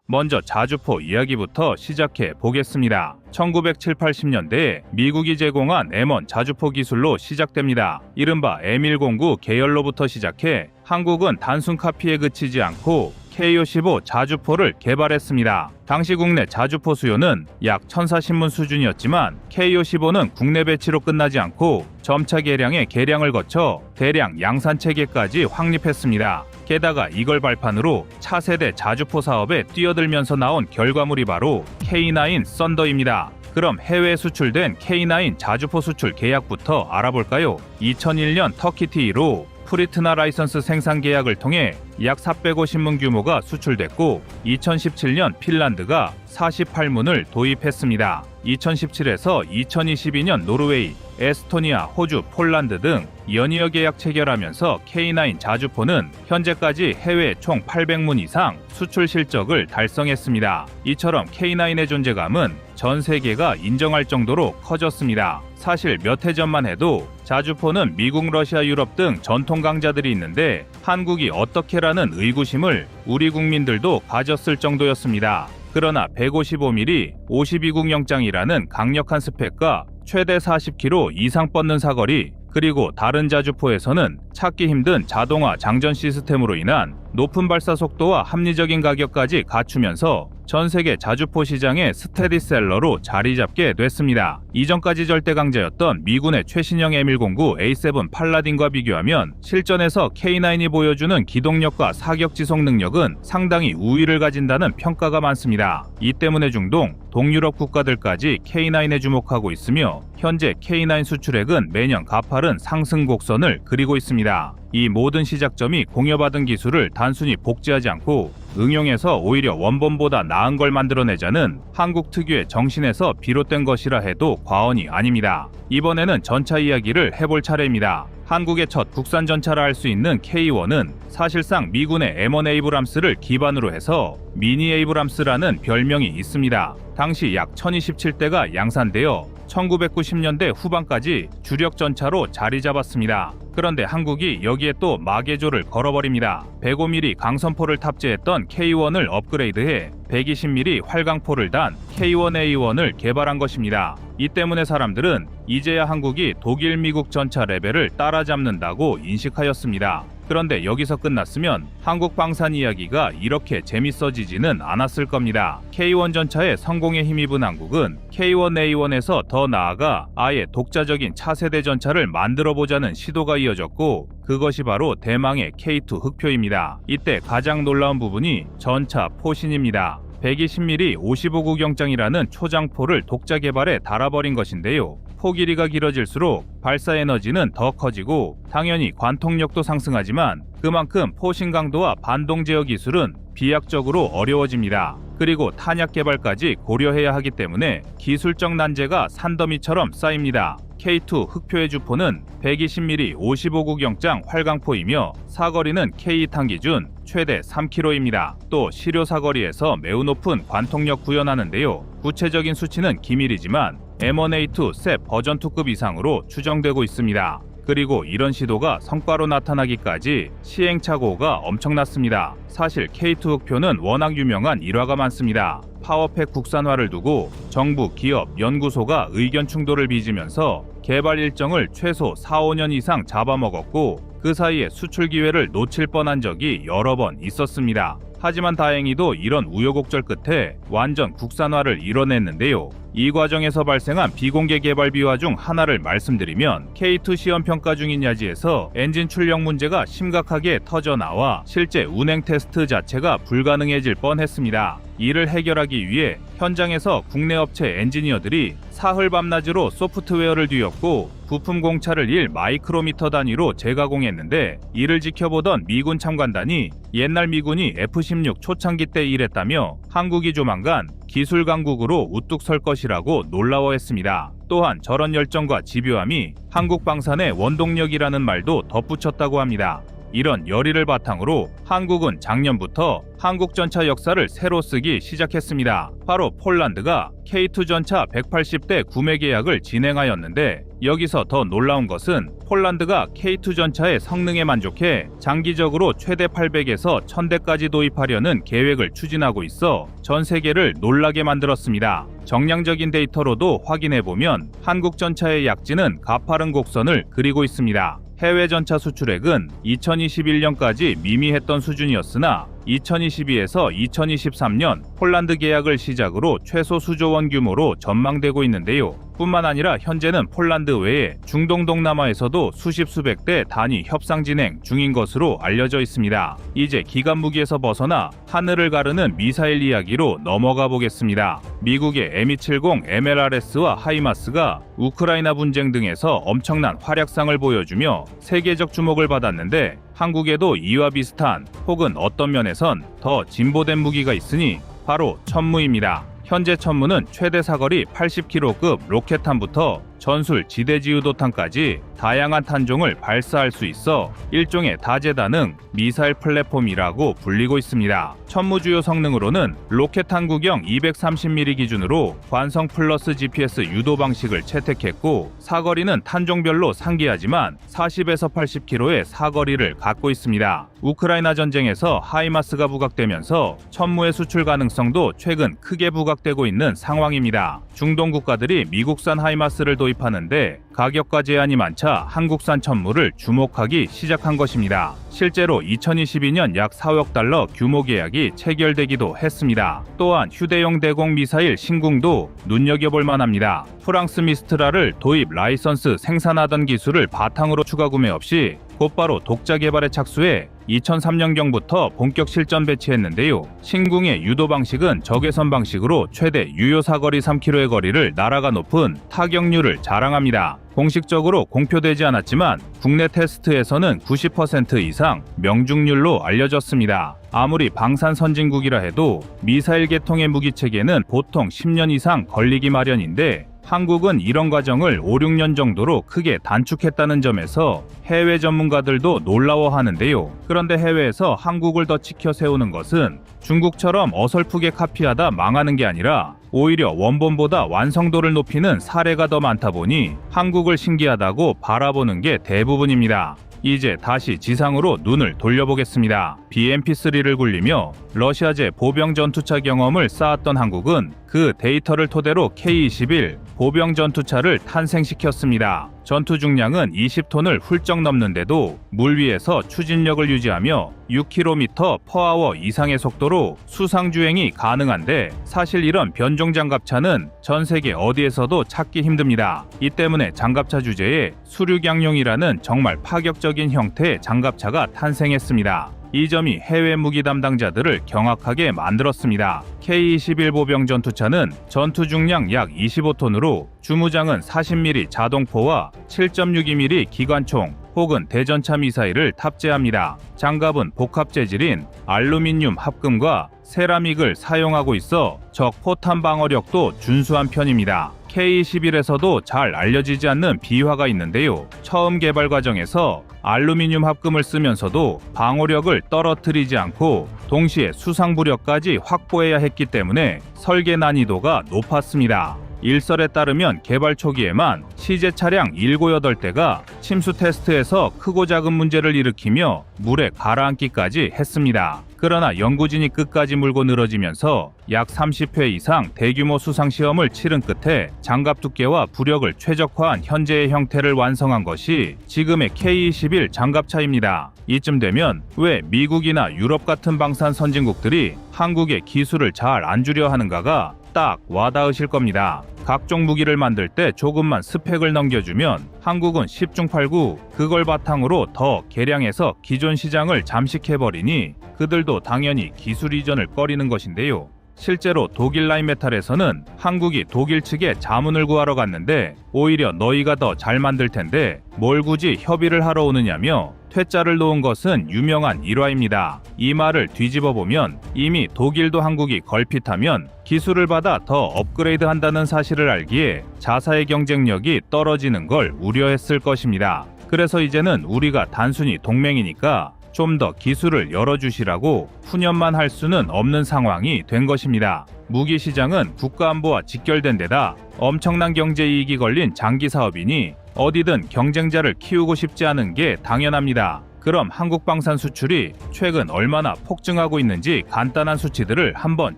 먼저 자주포 이야기부터 시작해 보겠습니다. 1970, 80년대에 미국이 제공한 M1 자주포 기술로 시작됩니다. 이른바 M109 계열로부터 시작해 한국은 단순 카피에 그치지 않고 K55 자주포를 개발했습니다. 당시 국내 자주포 수요는 약 1040문 수준이었지만 K55는 국내 배치로 끝나지 않고 점차 개량을 거쳐 대량 양산 체계까지 확립했습니다. 게다가 이걸 발판으로 차세대 자주포 사업에 뛰어들면서 나온 결과물이 바로 K9 썬더입니다. 그럼 해외에 수출된 K9 자주포 수출 계약부터 알아볼까요? 2001년 터키티로 프리트나 라이선스 생산 계약을 통해 약 450문 규모가 수출됐고 2017년 핀란드가 48문을 도입했습니다. 2017에서 2022년 노르웨이, 에스토니아, 호주, 폴란드 등 연이어 계약 체결하면서 K9 자주포는 현재까지 해외 총 800문 이상 수출 실적을 달성했습니다. 이처럼 K9의 존재감은 전 세계가 인정할 정도로 커졌습니다. 사실 몇 해 전만 해도 자주포는 미국, 러시아, 유럽 등 전통 강자들이 있는데 한국이 어떻게라는 의구심을 우리 국민들도 가졌을 정도였습니다. 그러나 155mm 52국 영장이라는 강력한 스펙과 최대 40km 이상 뻗는 사거리, 그리고 다른 자주포에서는 찾기 힘든 자동화 장전 시스템으로 인한 높은 발사 속도와 합리적인 가격까지 갖추면서 전 세계 자주포 시장의 스테디셀러로 자리 잡게 됐습니다. 이전까지 절대 강자였던 미군의 최신형 M109 A7 팔라딘과 비교하면 실전에서 K9이 보여주는 기동력과 사격 지속 능력은 상당히 우위를 가진다는 평가가 많습니다. 이 때문에 중동, 동유럽 국가들까지 K9에 주목하고 있으며 현재 K9 수출액은 매년 가파른 상승 곡선을 그리고 있습니다. 이 모든 시작점이 공여받은 기술을 단순히 복제하지 않고 응용해서 오히려 원본보다 나은 걸 만들어내자는 한국 특유의 정신에서 비롯된 것이라 해도 과언이 아닙니다. 이번에는 전차 이야기를 해볼 차례입니다. 한국의 첫 국산 전차라 할 수 있는 K1은 사실상 미군의 M1 에이브람스를 기반으로 해서 미니 에이브람스라는 별명이 있습니다. 당시 약 1027대가 양산되어 1990년대 후반까지 주력 전차로 자리 잡았습니다. 그런데 한국이 여기에 또 마개조를 걸어버립니다. 105mm 강선포를 탑재했던 K1을 업그레이드해 120mm 활강포를 단 K1A1을 개발한 것입니다. 이 때문에 사람들은 이제야 한국이 독일, 미국 전차 레벨을 따라잡는다고 인식하였습니다. 그런데 여기서 끝났으면 한국 방산 이야기가 이렇게 재밌어지지는 않았을 겁니다. K1 전차의 성공에 힘입은 한국은 K1A1에서 더 나아가 아예 독자적인 차세대 전차를 만들어보자는 시도가 이어졌고 그것이 바로 대망의 K2 흑표입니다. 이때 가장 놀라운 부분이 전차 포신입니다. 120mm 55국 영장이라는 초장포를 독자 개발에 달아버린 것인데요. 포 길이가 길어질수록 발사 에너지는 더 커지고 당연히 관통력도 상승하지만 그만큼 포신 강도와 반동 제어 기술은 비약적으로 어려워집니다. 그리고 탄약 개발까지 고려해야 하기 때문에 기술적 난제가 산더미처럼 쌓입니다. K2 흑표의 주포는 120mm 55국 영장 활강포이며 사거리는 K2탄 기준 최대 3km입니다. 또 시료 사거리에서 매우 높은 관통력 구현하는데요. 구체적인 수치는 기밀이지만 M1A2 셋 버전 2급 이상으로 추정되고 있습니다. 그리고 이런 시도가 성과로 나타나기까지 시행착오가 엄청났습니다. 사실 K2 흑표는 워낙 유명한 일화가 많습니다. 파워팩 국산화를 두고 정부, 기업, 연구소가 의견 충돌을 빚으면서 개발 일정을 최소 4-5년 이상 잡아먹었고 그 사이에 수출 기회를 놓칠 뻔한 적이 여러 번 있었습니다. 하지만 다행히도 이런 우여곡절 끝에 완전 국산화를 이뤄냈는데요. 이 과정에서 발생한 비공개 개발 비화 중 하나를 말씀드리면 K2 시험 평가 중인 야지에서 엔진 출력 문제가 심각하게 터져나와 실제 운행 테스트 자체가 불가능해질 뻔했습니다. 이를 해결하기 위해 현장에서 국내 업체 엔지니어들이 사흘 밤낮으로 소프트웨어를 뒤엎고 부품 공차를 1마이크로미터 단위로 재가공했는데, 이를 지켜보던 미군 참관단이 옛날 미군이 F-16 초창기 때 일했다며 한국이 조만간 기술 강국으로 우뚝 설 것이라고 놀라워했습니다. 또한 저런 열정과 집요함이 한국 방산의 원동력이라는 말도 덧붙였다고 합니다. 이런 열의를 바탕으로 한국은 작년부터 한국 전차 역사를 새로 쓰기 시작했습니다. 바로 폴란드가 K2 전차 180대 구매 계약을 진행하였는데, 여기서 더 놀라운 것은 폴란드가 K2 전차의 성능에 만족해 장기적으로 최대 800에서 1000대까지 도입하려는 계획을 추진하고 있어 전 세계를 놀라게 만들었습니다. 정량적인 데이터로도 확인해보면 한국 전차의 약진은 가파른 곡선을 그리고 있습니다. 해외 전차 수출액은 2021년까지 미미했던 수준이었으나 2022에서 2023년 폴란드 계약을 시작으로 최소 수조원 규모로 전망되고 있는데요. 뿐만 아니라 현재는 폴란드 외에 중동 동남아에서도 수십 수백 대 단위 협상 진행 중인 것으로 알려져 있습니다. 이제 기갑 무기에서 벗어나 하늘을 가르는 미사일 이야기로 넘어가 보겠습니다. 미국의 M270 MLRS와 하이마스가 우크라이나 분쟁 등에서 엄청난 활약상을 보여주며 세계적 주목을 받았는데, 한국에도 이와 비슷한 혹은 어떤 면에선 더 진보된 무기가 있으니 바로 천무입니다. 현재 천무는 최대 사거리 80km급 로켓탄부터 전술 지대지유도탄까지 다양한 탄종을 발사할 수 있어 일종의 다재다능 미사일 플랫폼이라고 불리고 있습니다. 천무 주요 성능으로는 로켓탄 구경 230mm 기준으로 관성 플러스 GPS 유도 방식을 채택했고, 사거리는 탄종별로 상기하지만 40에서 80km의 사거리를 갖고 있습니다. 우크라이나 전쟁에서 하이마스가 부각되면서 천무의 수출 가능성도 최근 크게 부각되고 있는 상황입니다. 중동 국가들이 미국산 하이마스를 도입하는데 가격과 제한이 많자 한국산 천무를 주목하기 시작한 것입니다. 실제로 2022년 약 4억 달러 규모 계약이 체결되기도 했습니다. 또한 휴대용 대공 미사일 신궁도 눈여겨볼 만합니다. 프랑스 미스트랄을 도입 라이선스 생산하던 기술을 바탕으로 추가 구매 없이 곧바로 독자 개발에 착수해 2003년경부터 본격 실전 배치했는데요. 신궁의 유도 방식은 적외선 방식으로 최대 유효 사거리 3km의 거리를 날아가 높은 타격률을 자랑합니다. 공식적으로 공표되지 않았지만 국내 테스트에서는 90% 이상 명중률로 알려졌습니다. 아무리 방산 선진국이라 해도 미사일 개통의 무기체계는 보통 10년 이상 걸리기 마련인데, 한국은 이런 과정을 5, 6년 정도로 크게 단축했다는 점에서 해외 전문가들도 놀라워하는데요. 그런데 해외에서 한국을 더 치켜 세우는 것은 중국처럼 어설프게 카피하다 망하는 게 아니라 오히려 원본보다 완성도를 높이는 사례가 더 많다 보니 한국을 신기하다고 바라보는 게 대부분입니다. 이제 다시 지상으로 눈을 돌려보겠습니다. BMP-3를 굴리며 러시아제 보병 전투차 경험을 쌓았던 한국은 그 데이터를 토대로 K-21 보병 전투차를 탄생시켰습니다. 전투 중량은 20톤을 훌쩍 넘는데도 물 위에서 추진력을 유지하며 6km/h 이상의 속도로 수상주행이 가능한데, 사실 이런 변종 장갑차는 전 세계 어디에서도 찾기 힘듭니다. 이 때문에 장갑차 주제에 수륙양용이라는 정말 파격적인 형태의 장갑차가 탄생했습니다. 이 점이 해외 무기 담당자들을 경악하게 만들었습니다. K-21 보병 전투차는 전투 중량 약 25톤으로 주무장은 40mm 자동포와 7.62mm 기관총 혹은 대전차 미사일을 탑재합니다. 장갑은 복합 재질인 알루미늄 합금과 세라믹을 사용하고 있어 적 포탄 방어력도 준수한 편입니다. K-21에서도 잘 알려지지 않는 비화가 있는데요. 처음 개발 과정에서 알루미늄 합금을 쓰면서도 방어력을 떨어뜨리지 않고 동시에 수상부력까지 확보해야 했기 때문에 설계 난이도가 높았습니다. 일설에 따르면 개발 초기에만 시제 차량 7, 8대가 침수 테스트에서 크고 작은 문제를 일으키며 물에 가라앉기까지 했습니다. 그러나 연구진이 끝까지 물고 늘어지면서 약 30회 이상 대규모 수상 시험을 치른 끝에 장갑 두께와 부력을 최적화한 현재의 형태를 완성한 것이 지금의 K-21 장갑차입니다. 이쯤 되면 왜 미국이나 유럽 같은 방산 선진국들이 한국의 기술을 잘 안 주려 하는가가 딱 와닿으실 겁니다. 각종 무기를 만들 때 조금만 스펙을 넘겨주면 한국은 10중 8구 그걸 바탕으로 더 개량해서 기존 시장을 잠식해버리니 그들도 당연히 기술 이전을 꺼리는 것인데요. 실제로 독일 라인메탈에서는 한국이 독일 측에 자문을 구하러 갔는데 오히려 너희가 더 잘 만들 텐데 뭘 굳이 협의를 하러 오느냐며 퇴짜를 놓은 것은 유명한 일화입니다. 이 말을 뒤집어 보면 이미 독일도 한국이 걸핏하면 기술을 받아 더 업그레이드 한다는 사실을 알기에 자사의 경쟁력이 떨어지는 걸 우려했을 것입니다. 그래서 이제는 우리가 단순히 동맹이니까 좀 더 기술을 열어주시라고 푸념만 할 수는 없는 상황이 된 것입니다. 무기 시장은 국가안보와 직결된 데다 엄청난 경제 이익이 걸린 장기 사업이니 어디든 경쟁자를 키우고 싶지 않은 게 당연합니다. 그럼 한국 방산 수출이 최근 얼마나 폭증하고 있는지 간단한 수치들을 한번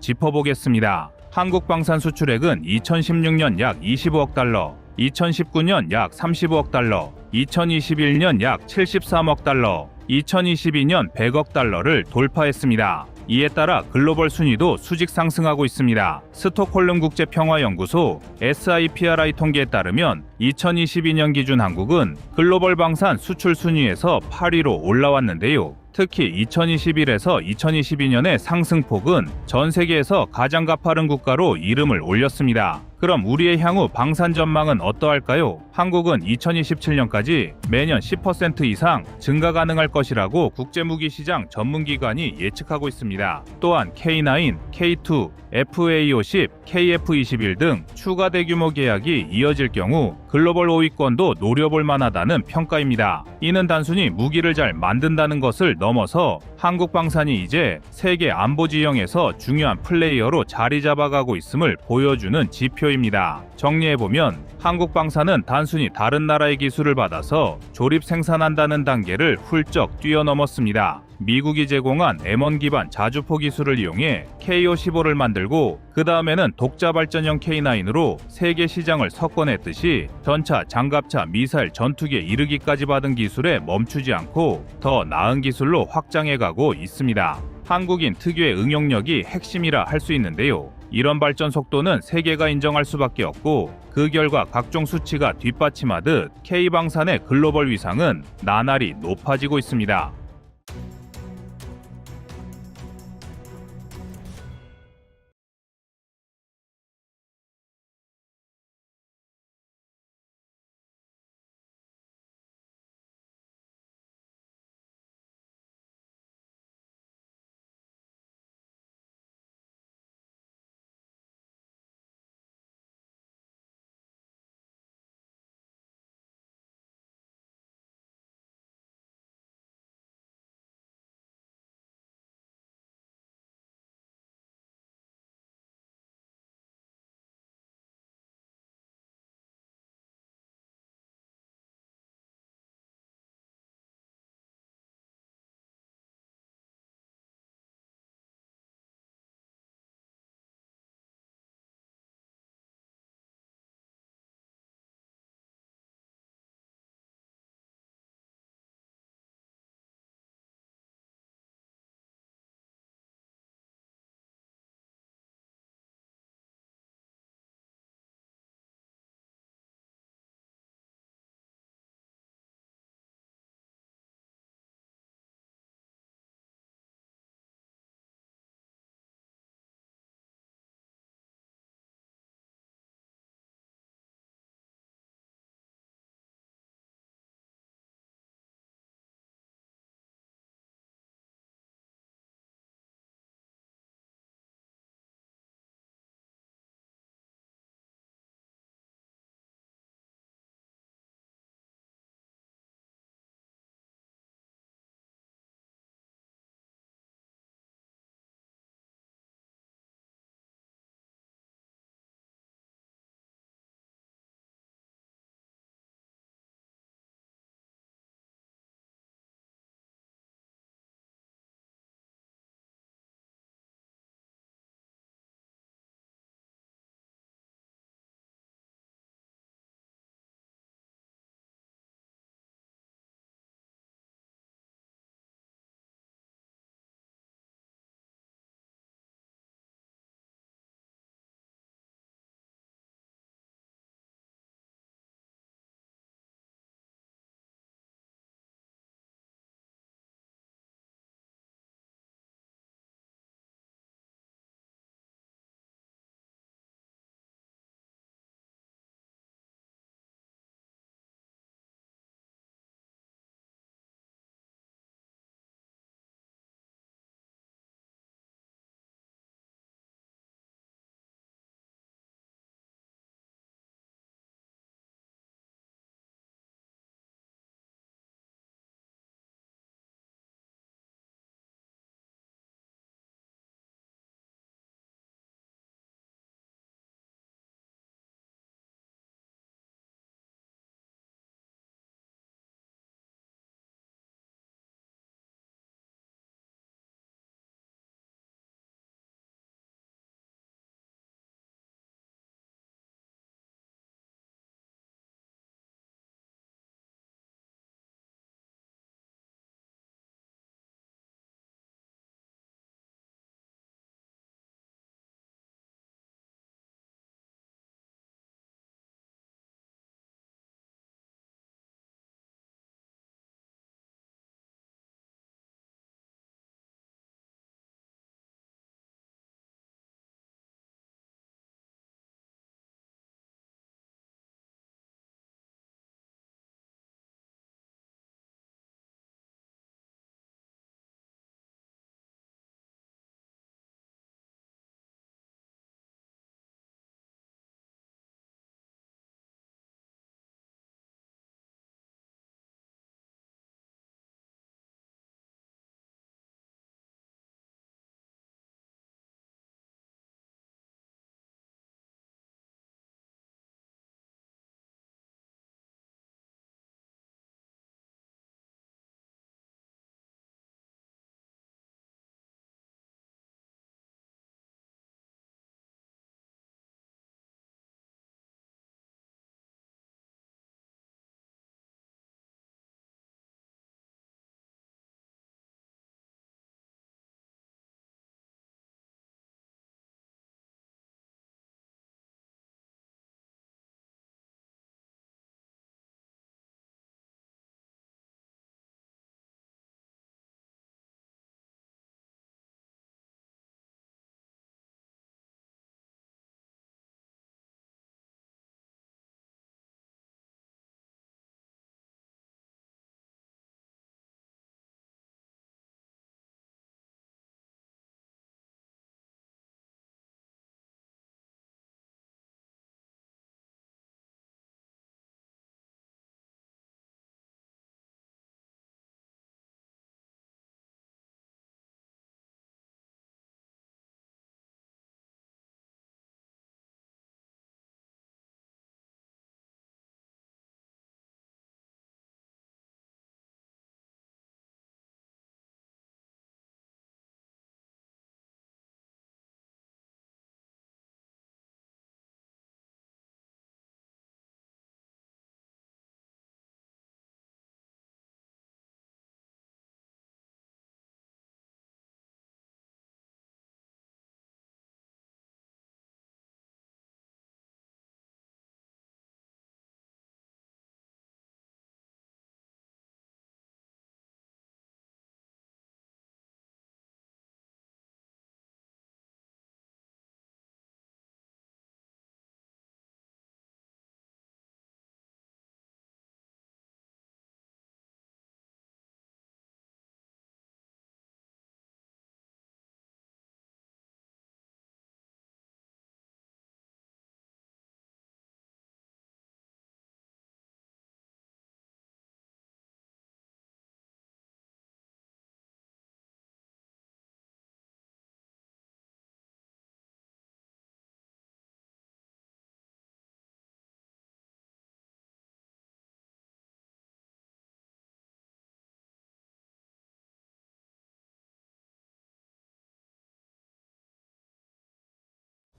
짚어보겠습니다. 한국 방산 수출액은 2016년 약 25억 달러, 2019년 약 35억 달러, 2021년 약 73억 달러, 2022년 100억 달러를 돌파했습니다. 이에 따라 글로벌 순위도 수직 상승하고 있습니다. 스톡홀름 국제평화연구소 SIPRI 통계에 따르면 2022년 기준 한국은 글로벌 방산 수출 순위에서 8위로 올라왔는데요. 특히 2021에서 2022년의 상승폭은 전 세계에서 가장 가파른 국가로 이름을 올렸습니다. 그럼 우리의 향후 방산 전망은 어떠할까요? 한국은 2027년까지 매년 10% 이상 증가 가능할 것이라고 국제무기시장 전문기관이 예측하고 있습니다. 또한 K9, K2, FA50, KF21 등 추가 대규모 계약이 이어질 경우 글로벌 5위권도 노려볼 만하다는 평가입니다. 이는 단순히 무기를 잘 만든다는 것을 넘어서 한국 방산이 이제 세계 안보 지형에서 중요한 플레이어로 자리 잡아가고 있음을 보여주는 지표입니다. 정리해보면 한국 방산은 단순히 다른 나라의 기술을 받아서 조립 생산한다는 단계를 훌쩍 뛰어넘었습니다. 미국이 제공한 M1 기반 자주포 기술을 이용해 KO-15를 만들고 그 다음에는 독자 발전형 K9으로 세계 시장을 석권했듯이 전차, 장갑차, 미사일, 전투기에 이르기까지 받은 기술에 멈추지 않고 더 나은 기술로 확장해가고 있습니다. 한국인 특유의 응용력이 핵심이라 할 수 있는데요. 이런 발전 속도는 세계가 인정할 수밖에 없고 그 결과 각종 수치가 뒷받침하듯 K방산의 글로벌 위상은 나날이 높아지고 있습니다.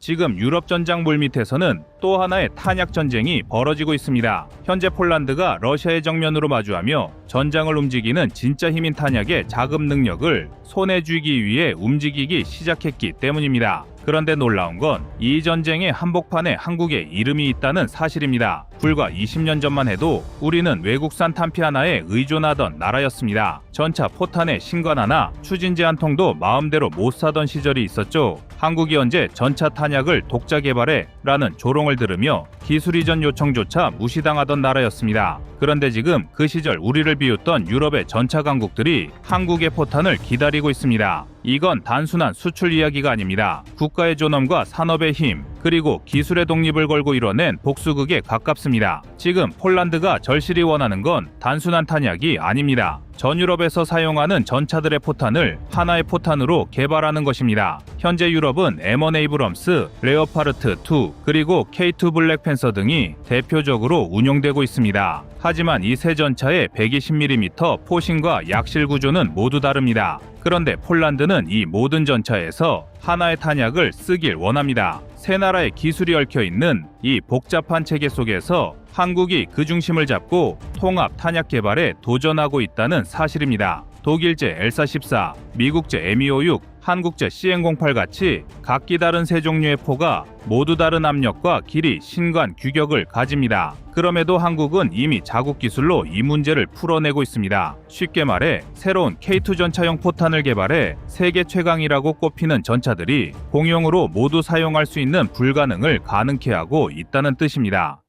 지금 유럽 전장 물밑에서는 또 하나의 탄약 전쟁이 벌어지고 있습니다. 현재 폴란드가 러시아의 정면으로 마주하며 전장을 움직이는 진짜 힘인 탄약의 자금 능력을 손에 쥐기 위해 움직이기 시작했기 때문입니다. 그런데 놀라운 건 이 전쟁의 한복판에 한국의 이름이 있다는 사실입니다. 불과 20년 전만 해도 우리는 외국산 탄피 하나에 의존하던 나라였습니다. 전차 포탄의 신관 하나, 추진 제한 통도 마음대로 못 사던 시절이 있었죠. 한국이 언제 전차 탄약을 독자 개발해? 라는 조롱을 들으며 기술 이전 요청조차 무시당하던 나라였습니다. 그런데 지금 그 시절 우리를 비웃던 유럽의 전차 강국들이 한국의 포탄을 기다리고 있습니다. 이건 단순한 수출 이야기가 아닙니다. 국가의 존엄과 산업의 힘, 그리고 기술의 독립을 걸고 이뤄낸 복수극에 가깝습니다. 지금 폴란드가 절실히 원하는 건 단순한 탄약이 아닙니다. 전 유럽에서 사용하는 전차들의 포탄을 하나의 포탄으로 개발하는 것입니다. 현재 유럽은 M1 에이브럼스, 레오파르트 2, 그리고 K2 블랙팬서 등이 대표적으로 운용되고 있습니다. 하지만 이 세 전차의 120mm 포신과 약실 구조는 모두 다릅니다. 그런데 폴란드는 이 모든 전차에서 하나의 탄약을 쓰길 원합니다. 세 나라의 기술이 얽혀 있는 이 복잡한 체계 속에서 한국이 그 중심을 잡고 통합 탄약 개발에 도전하고 있다는 사실입니다. 독일제 엘사14, 미국제 M256, 한국제 CN08 같이 각기 다른 세 종류의 포가 모두 다른 압력과 길이, 신관, 규격을 가집니다. 그럼에도 한국은 이미 자국 기술로 이 문제를 풀어내고 있습니다. 쉽게 말해 새로운 K2 전차용 포탄을 개발해 세계 최강이라고 꼽히는 전차들이 공용으로 모두 사용할 수 있는 불가능을 가능케 하고 있다는 뜻입니다.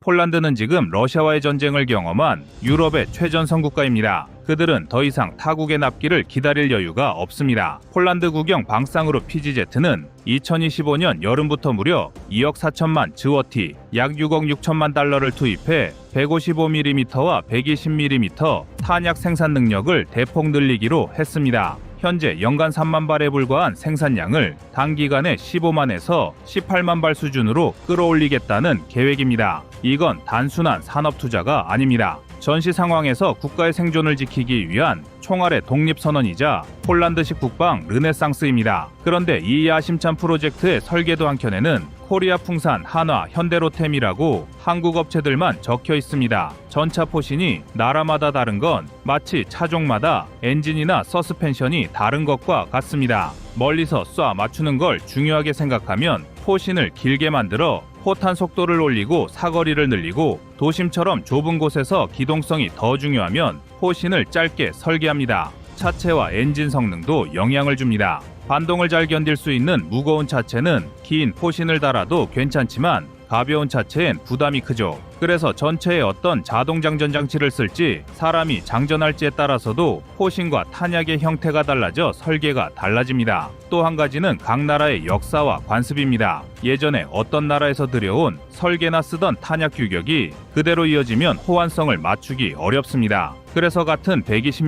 폴란드는 지금 러시아와의 전쟁을 경험한 유럽의 최전선 국가입니다. 그들은 더 이상 타국의 납기를 기다릴 여유가 없습니다. 폴란드 국영 방쌍으로 PGZ는 2025년 여름부터 무려 2억 4천만 즈워티, 약 6억 6천만 달러를 투입해 155mm와 120mm 탄약 생산 능력을 대폭 늘리기로 했습니다. 현재 연간 3만 발에 불과한 생산량을 단기간에 15만에서 18만 발 수준으로 끌어올리겠다는 계획입니다. 이건 단순한 산업 투자가 아닙니다. 전시 상황에서 국가의 생존을 지키기 위한 총알의 독립선언이자 폴란드식 국방 르네상스입니다. 그런데 이 야심찬 프로젝트의 설계도 한켠에는 코리아 풍산, 한화, 현대로템이라고 한국 업체들만 적혀 있습니다. 전차 포신이 나라마다 다른 건 마치 차종마다 엔진이나 서스펜션이 다른 것과 같습니다. 멀리서 쏴 맞추는 걸 중요하게 생각하면 포신을 길게 만들어 포탄 속도를 올리고 사거리를 늘리고 도심처럼 좁은 곳에서 기동성이 더 중요하면 포신을 짧게 설계합니다. 차체와 엔진 성능도 영향을 줍니다. 반동을 잘 견딜 수 있는 무거운 차체는 긴 포신을 달아도 괜찮지만 가벼운 차체엔 부담이 크죠. 그래서 전체에 어떤 자동 장전 장치를 쓸지 사람이 장전할지에 따라서도 포신과 탄약의 형태가 달라져 설계가 달라집니다. 또 한 가지는 각 나라의 역사와 관습입니다. 예전에 어떤 나라에서 들여온 설계나 쓰던 탄약 규격이 그대로 이어지면 호환성을 맞추기 어렵습니다. 그래서 같은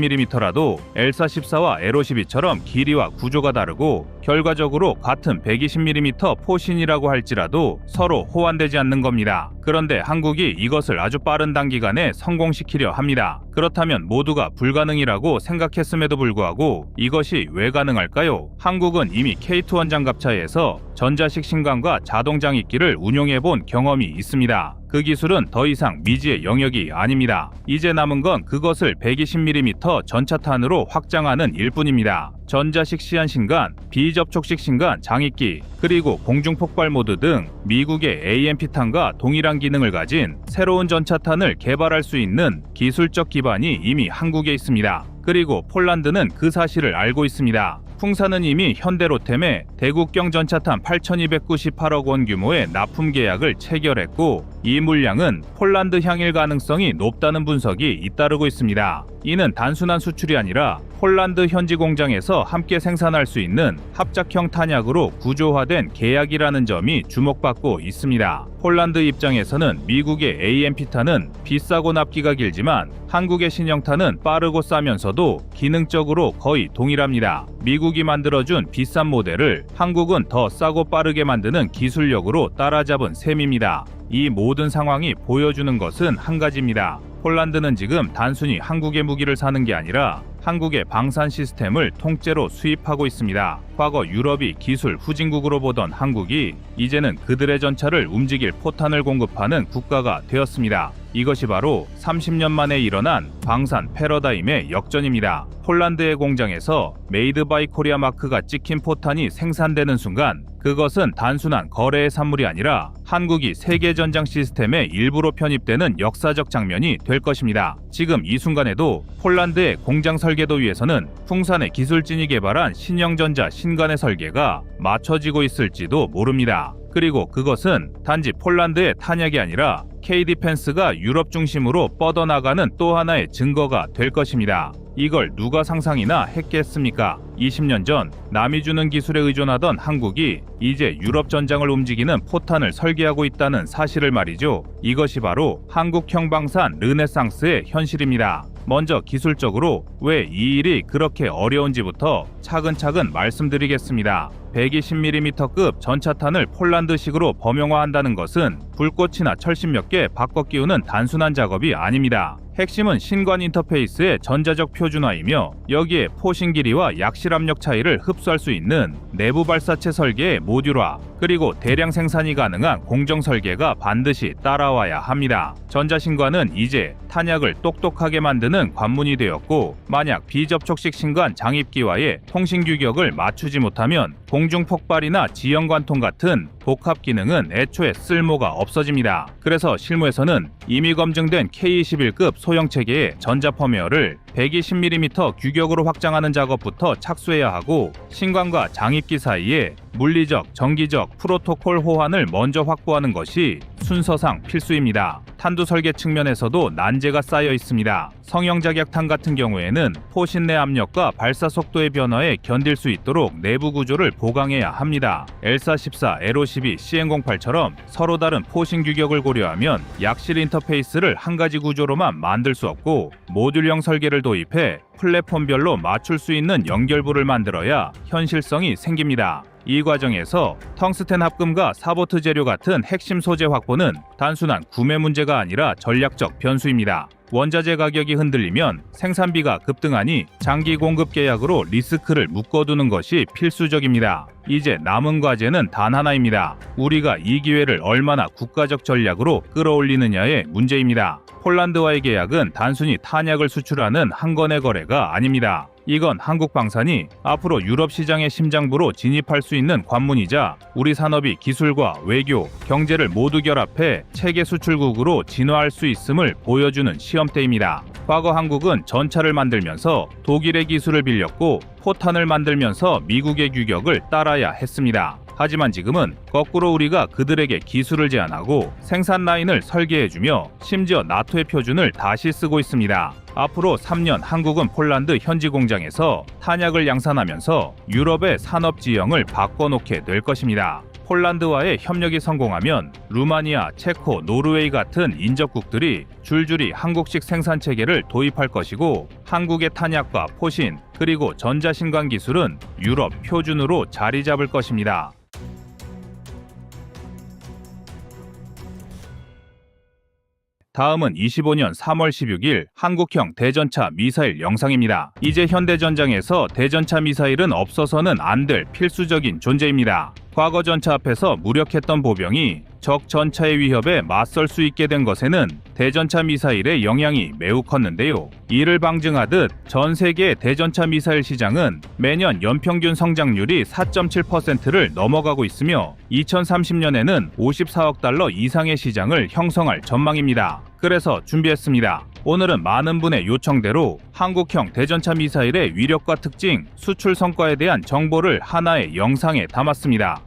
120mm라도 엘사14와 에로12처럼 길이와 구조가 다르고 결과적으로 같은 120mm 포신이라고 할지라도 서로 호환되지 않는 겁니다. 그런데 한국이 이것을 아주 빠른 단기간에 성공시키려 합니다. 그렇다면 모두가 불가능이라고 생각했음에도 불구하고 이것이 왜 가능할까요? 한국은 이미 K2 원장갑차에서 전자식 신관과 자동 장익기를 운용해본 경험이 있습니다. 그 기술은 더 이상 미지의 영역이 아닙니다. 이제 남은 건 그것을 120mm 전차탄으로 확장하는 일뿐입니다. 전자식 시한신관, 비접촉식 신관 장익기, 그리고 공중폭발 모드 등 미국의 AMP탄과 동일한 기능을 가진 새로운 전차탄을 개발할 수 있는 기술적 기반이 이미 한국에 있습니다. 그리고 폴란드는 그 사실을 알고 있습니다. 풍사는 이미 현대로템에 대국경 전차탄 8,298억 원 규모의 납품 계약을 체결했고 이 물량은 폴란드 향일 가능성이 높다는 분석이 잇따르고 있습니다. 이는 단순한 수출이 아니라 폴란드 현지 공장에서 함께 생산할 수 있는 합작형 탄약으로 구조화된 계약이라는 점이 주목받고 있습니다. 폴란드 입장에서는 미국의 AMP탄은 비싸고 납기가 길지만 한국의 신형탄은 빠르고 싸면서도 기능적으로 거의 동일합니다. 미국이 만들어준 비싼 모델을 한국은 더 싸고 빠르게 만드는 기술력으로 따라잡은 셈입니다. 이 모든 상황이 보여주는 것은 한 가지입니다. 폴란드는 지금 단순히 한국의 무기를 사는 게 아니라 한국의 방산 시스템을 통째로 수입하고 있습니다. 과거 유럽이 기술 후진국으로 보던 한국이 이제는 그들의 전차를 움직일 포탄을 공급하는 국가가 되었습니다. 이것이 바로 30년 만에 일어난 방산 패러다임의 역전입니다. 폴란드의 공장에서 메이드 바이 코리아 마크가 찍힌 포탄이 생산되는 순간 그것은 단순한 거래의 산물이 아니라 한국이 세계전장 시스템의 일부로 편입되는 역사적 장면이 될 것입니다. 지금 이 순간에도 폴란드의 공장 설계도위에서는 풍산의 기술진이 개발한 신형전자 신관의 설계가 맞춰지고 있을지도 모릅니다. 그리고 그것은 단지 폴란드의 탄약이 아니라 K-디펜스가 유럽 중심으로 뻗어나가는 또 하나의 증거가 될 것입니다. 이걸 누가 상상이나 했겠습니까? 20년 전 남이 주는 기술에 의존하던 한국이 이제 유럽 전장을 움직이는 포탄을 설계하고 있다는 사실을 말이죠. 이것이 바로 한국형 방산 르네상스의 현실입니다. 먼저 기술적으로 왜 이 일이 그렇게 어려운지부터 차근차근 말씀드리겠습니다. 120mm급 전차탄을 폴란드식으로 범용화한다는 것은 불꽃이나 철심 몇 개 바꿔 끼우는 단순한 작업이 아닙니다. 핵심은 신관 인터페이스의 전자적 표준화이며 여기에 포신 길이와 약실 압력 차이를 흡수할 수 있는 내부 발사체 설계의 모듈화, 그리고 대량 생산이 가능한 공정 설계가 반드시 따라와야 합니다. 전자신관은 이제 탄약을 똑똑하게 만드는 관문이 되었고, 만약 비접촉식 신관 장입기와의 통신 규격을 맞추지 못하면 공중 폭발이나 지형 관통 같은 복합 기능은 애초에 쓸모가 없어집니다. 그래서 실무에서는 이미 검증된 K21급 소형 체계의 전자 펌웨어를 120mm 규격으로 확장하는 작업부터 착수해야 하고, 신관과 장입기 사이에 물리적, 전기적 프로토콜 호환을 먼저 확보하는 것이 순서상 필수입니다. 탄두 설계 측면에서도 난제가 쌓여 있습니다. 성형 작약탄 같은 경우에는 포신 내 압력과 발사 속도의 변화에 견딜 수 있도록 내부 구조를 보강해야 합니다. L414, L512, CN08처럼 서로 다른 포신 규격을 고려하면 약실 인터페이스를 한 가지 구조로만 만들 수 없고, 모듈형 설계를 도입해 플랫폼별로 맞출 수 있는 연결부를 만들어야 현실성이 생깁니다. 이 과정에서 텅스텐 합금과 사보트 재료 같은 핵심 소재 확보는 단순한 구매 문제가 아니라 전략적 변수입니다. 원자재 가격이 흔들리면 생산비가 급등하니 장기 공급 계약으로 리스크를 묶어두는 것이 필수적입니다. 이제 남은 과제는 단 하나입니다. 우리가 이 기회를 얼마나 국가적 전략으로 끌어올리느냐의 문제입니다. 폴란드와의 계약은 단순히 탄약을 수출하는 한 건의 거래가 아닙니다. 이건 한국 방산이 앞으로 유럽 시장의 심장부로 진입할 수 있는 관문이자 우리 산업이 기술과 외교, 경제를 모두 결합해 체계 수출국으로 진화할 수 있음을 보여주는 시험대입니다. 과거 한국은 전차를 만들면서 독일의 기술을 빌렸고 포탄을 만들면서 미국의 규격을 따라야 했습니다. 하지만 지금은 거꾸로 우리가 그들에게 기술을 제안하고 생산 라인을 설계해주며 심지어 나토의 표준을 다시 쓰고 있습니다. 앞으로 3년 한국은 폴란드 현지 공장에서 탄약을 양산하면서 유럽의 산업 지형을 바꿔놓게 될 것입니다. 폴란드와의 협력이 성공하면 루마니아, 체코, 노르웨이 같은 인접국들이 줄줄이 한국식 생산 체계를 도입할 것이고, 한국의 탄약과 포신, 그리고 전자신관 기술은 유럽 표준으로 자리 잡을 것입니다. 다음은 25년 3월 16일 한국형 대전차 미사일 영상입니다. 이제 현대전장에서 대전차 미사일은 없어서는 안 될 필수적인 존재입니다. 과거 전차 앞에서 무력했던 보병이 적 전차의 위협에 맞설 수 있게 된 것에는 대전차 미사일의 영향이 매우 컸는데요. 이를 방증하듯 전 세계의 대전차 미사일 시장은 매년 연평균 성장률이 4.7%를 넘어가고 있으며 2030년에는 54억 달러 이상의 시장을 형성할 전망입니다. 그래서 준비했습니다. 오늘은 많은 분의 요청대로 한국형 대전차 미사일의 위력과 특징, 수출 성과에 대한 정보를 하나의 영상에 담았습니다.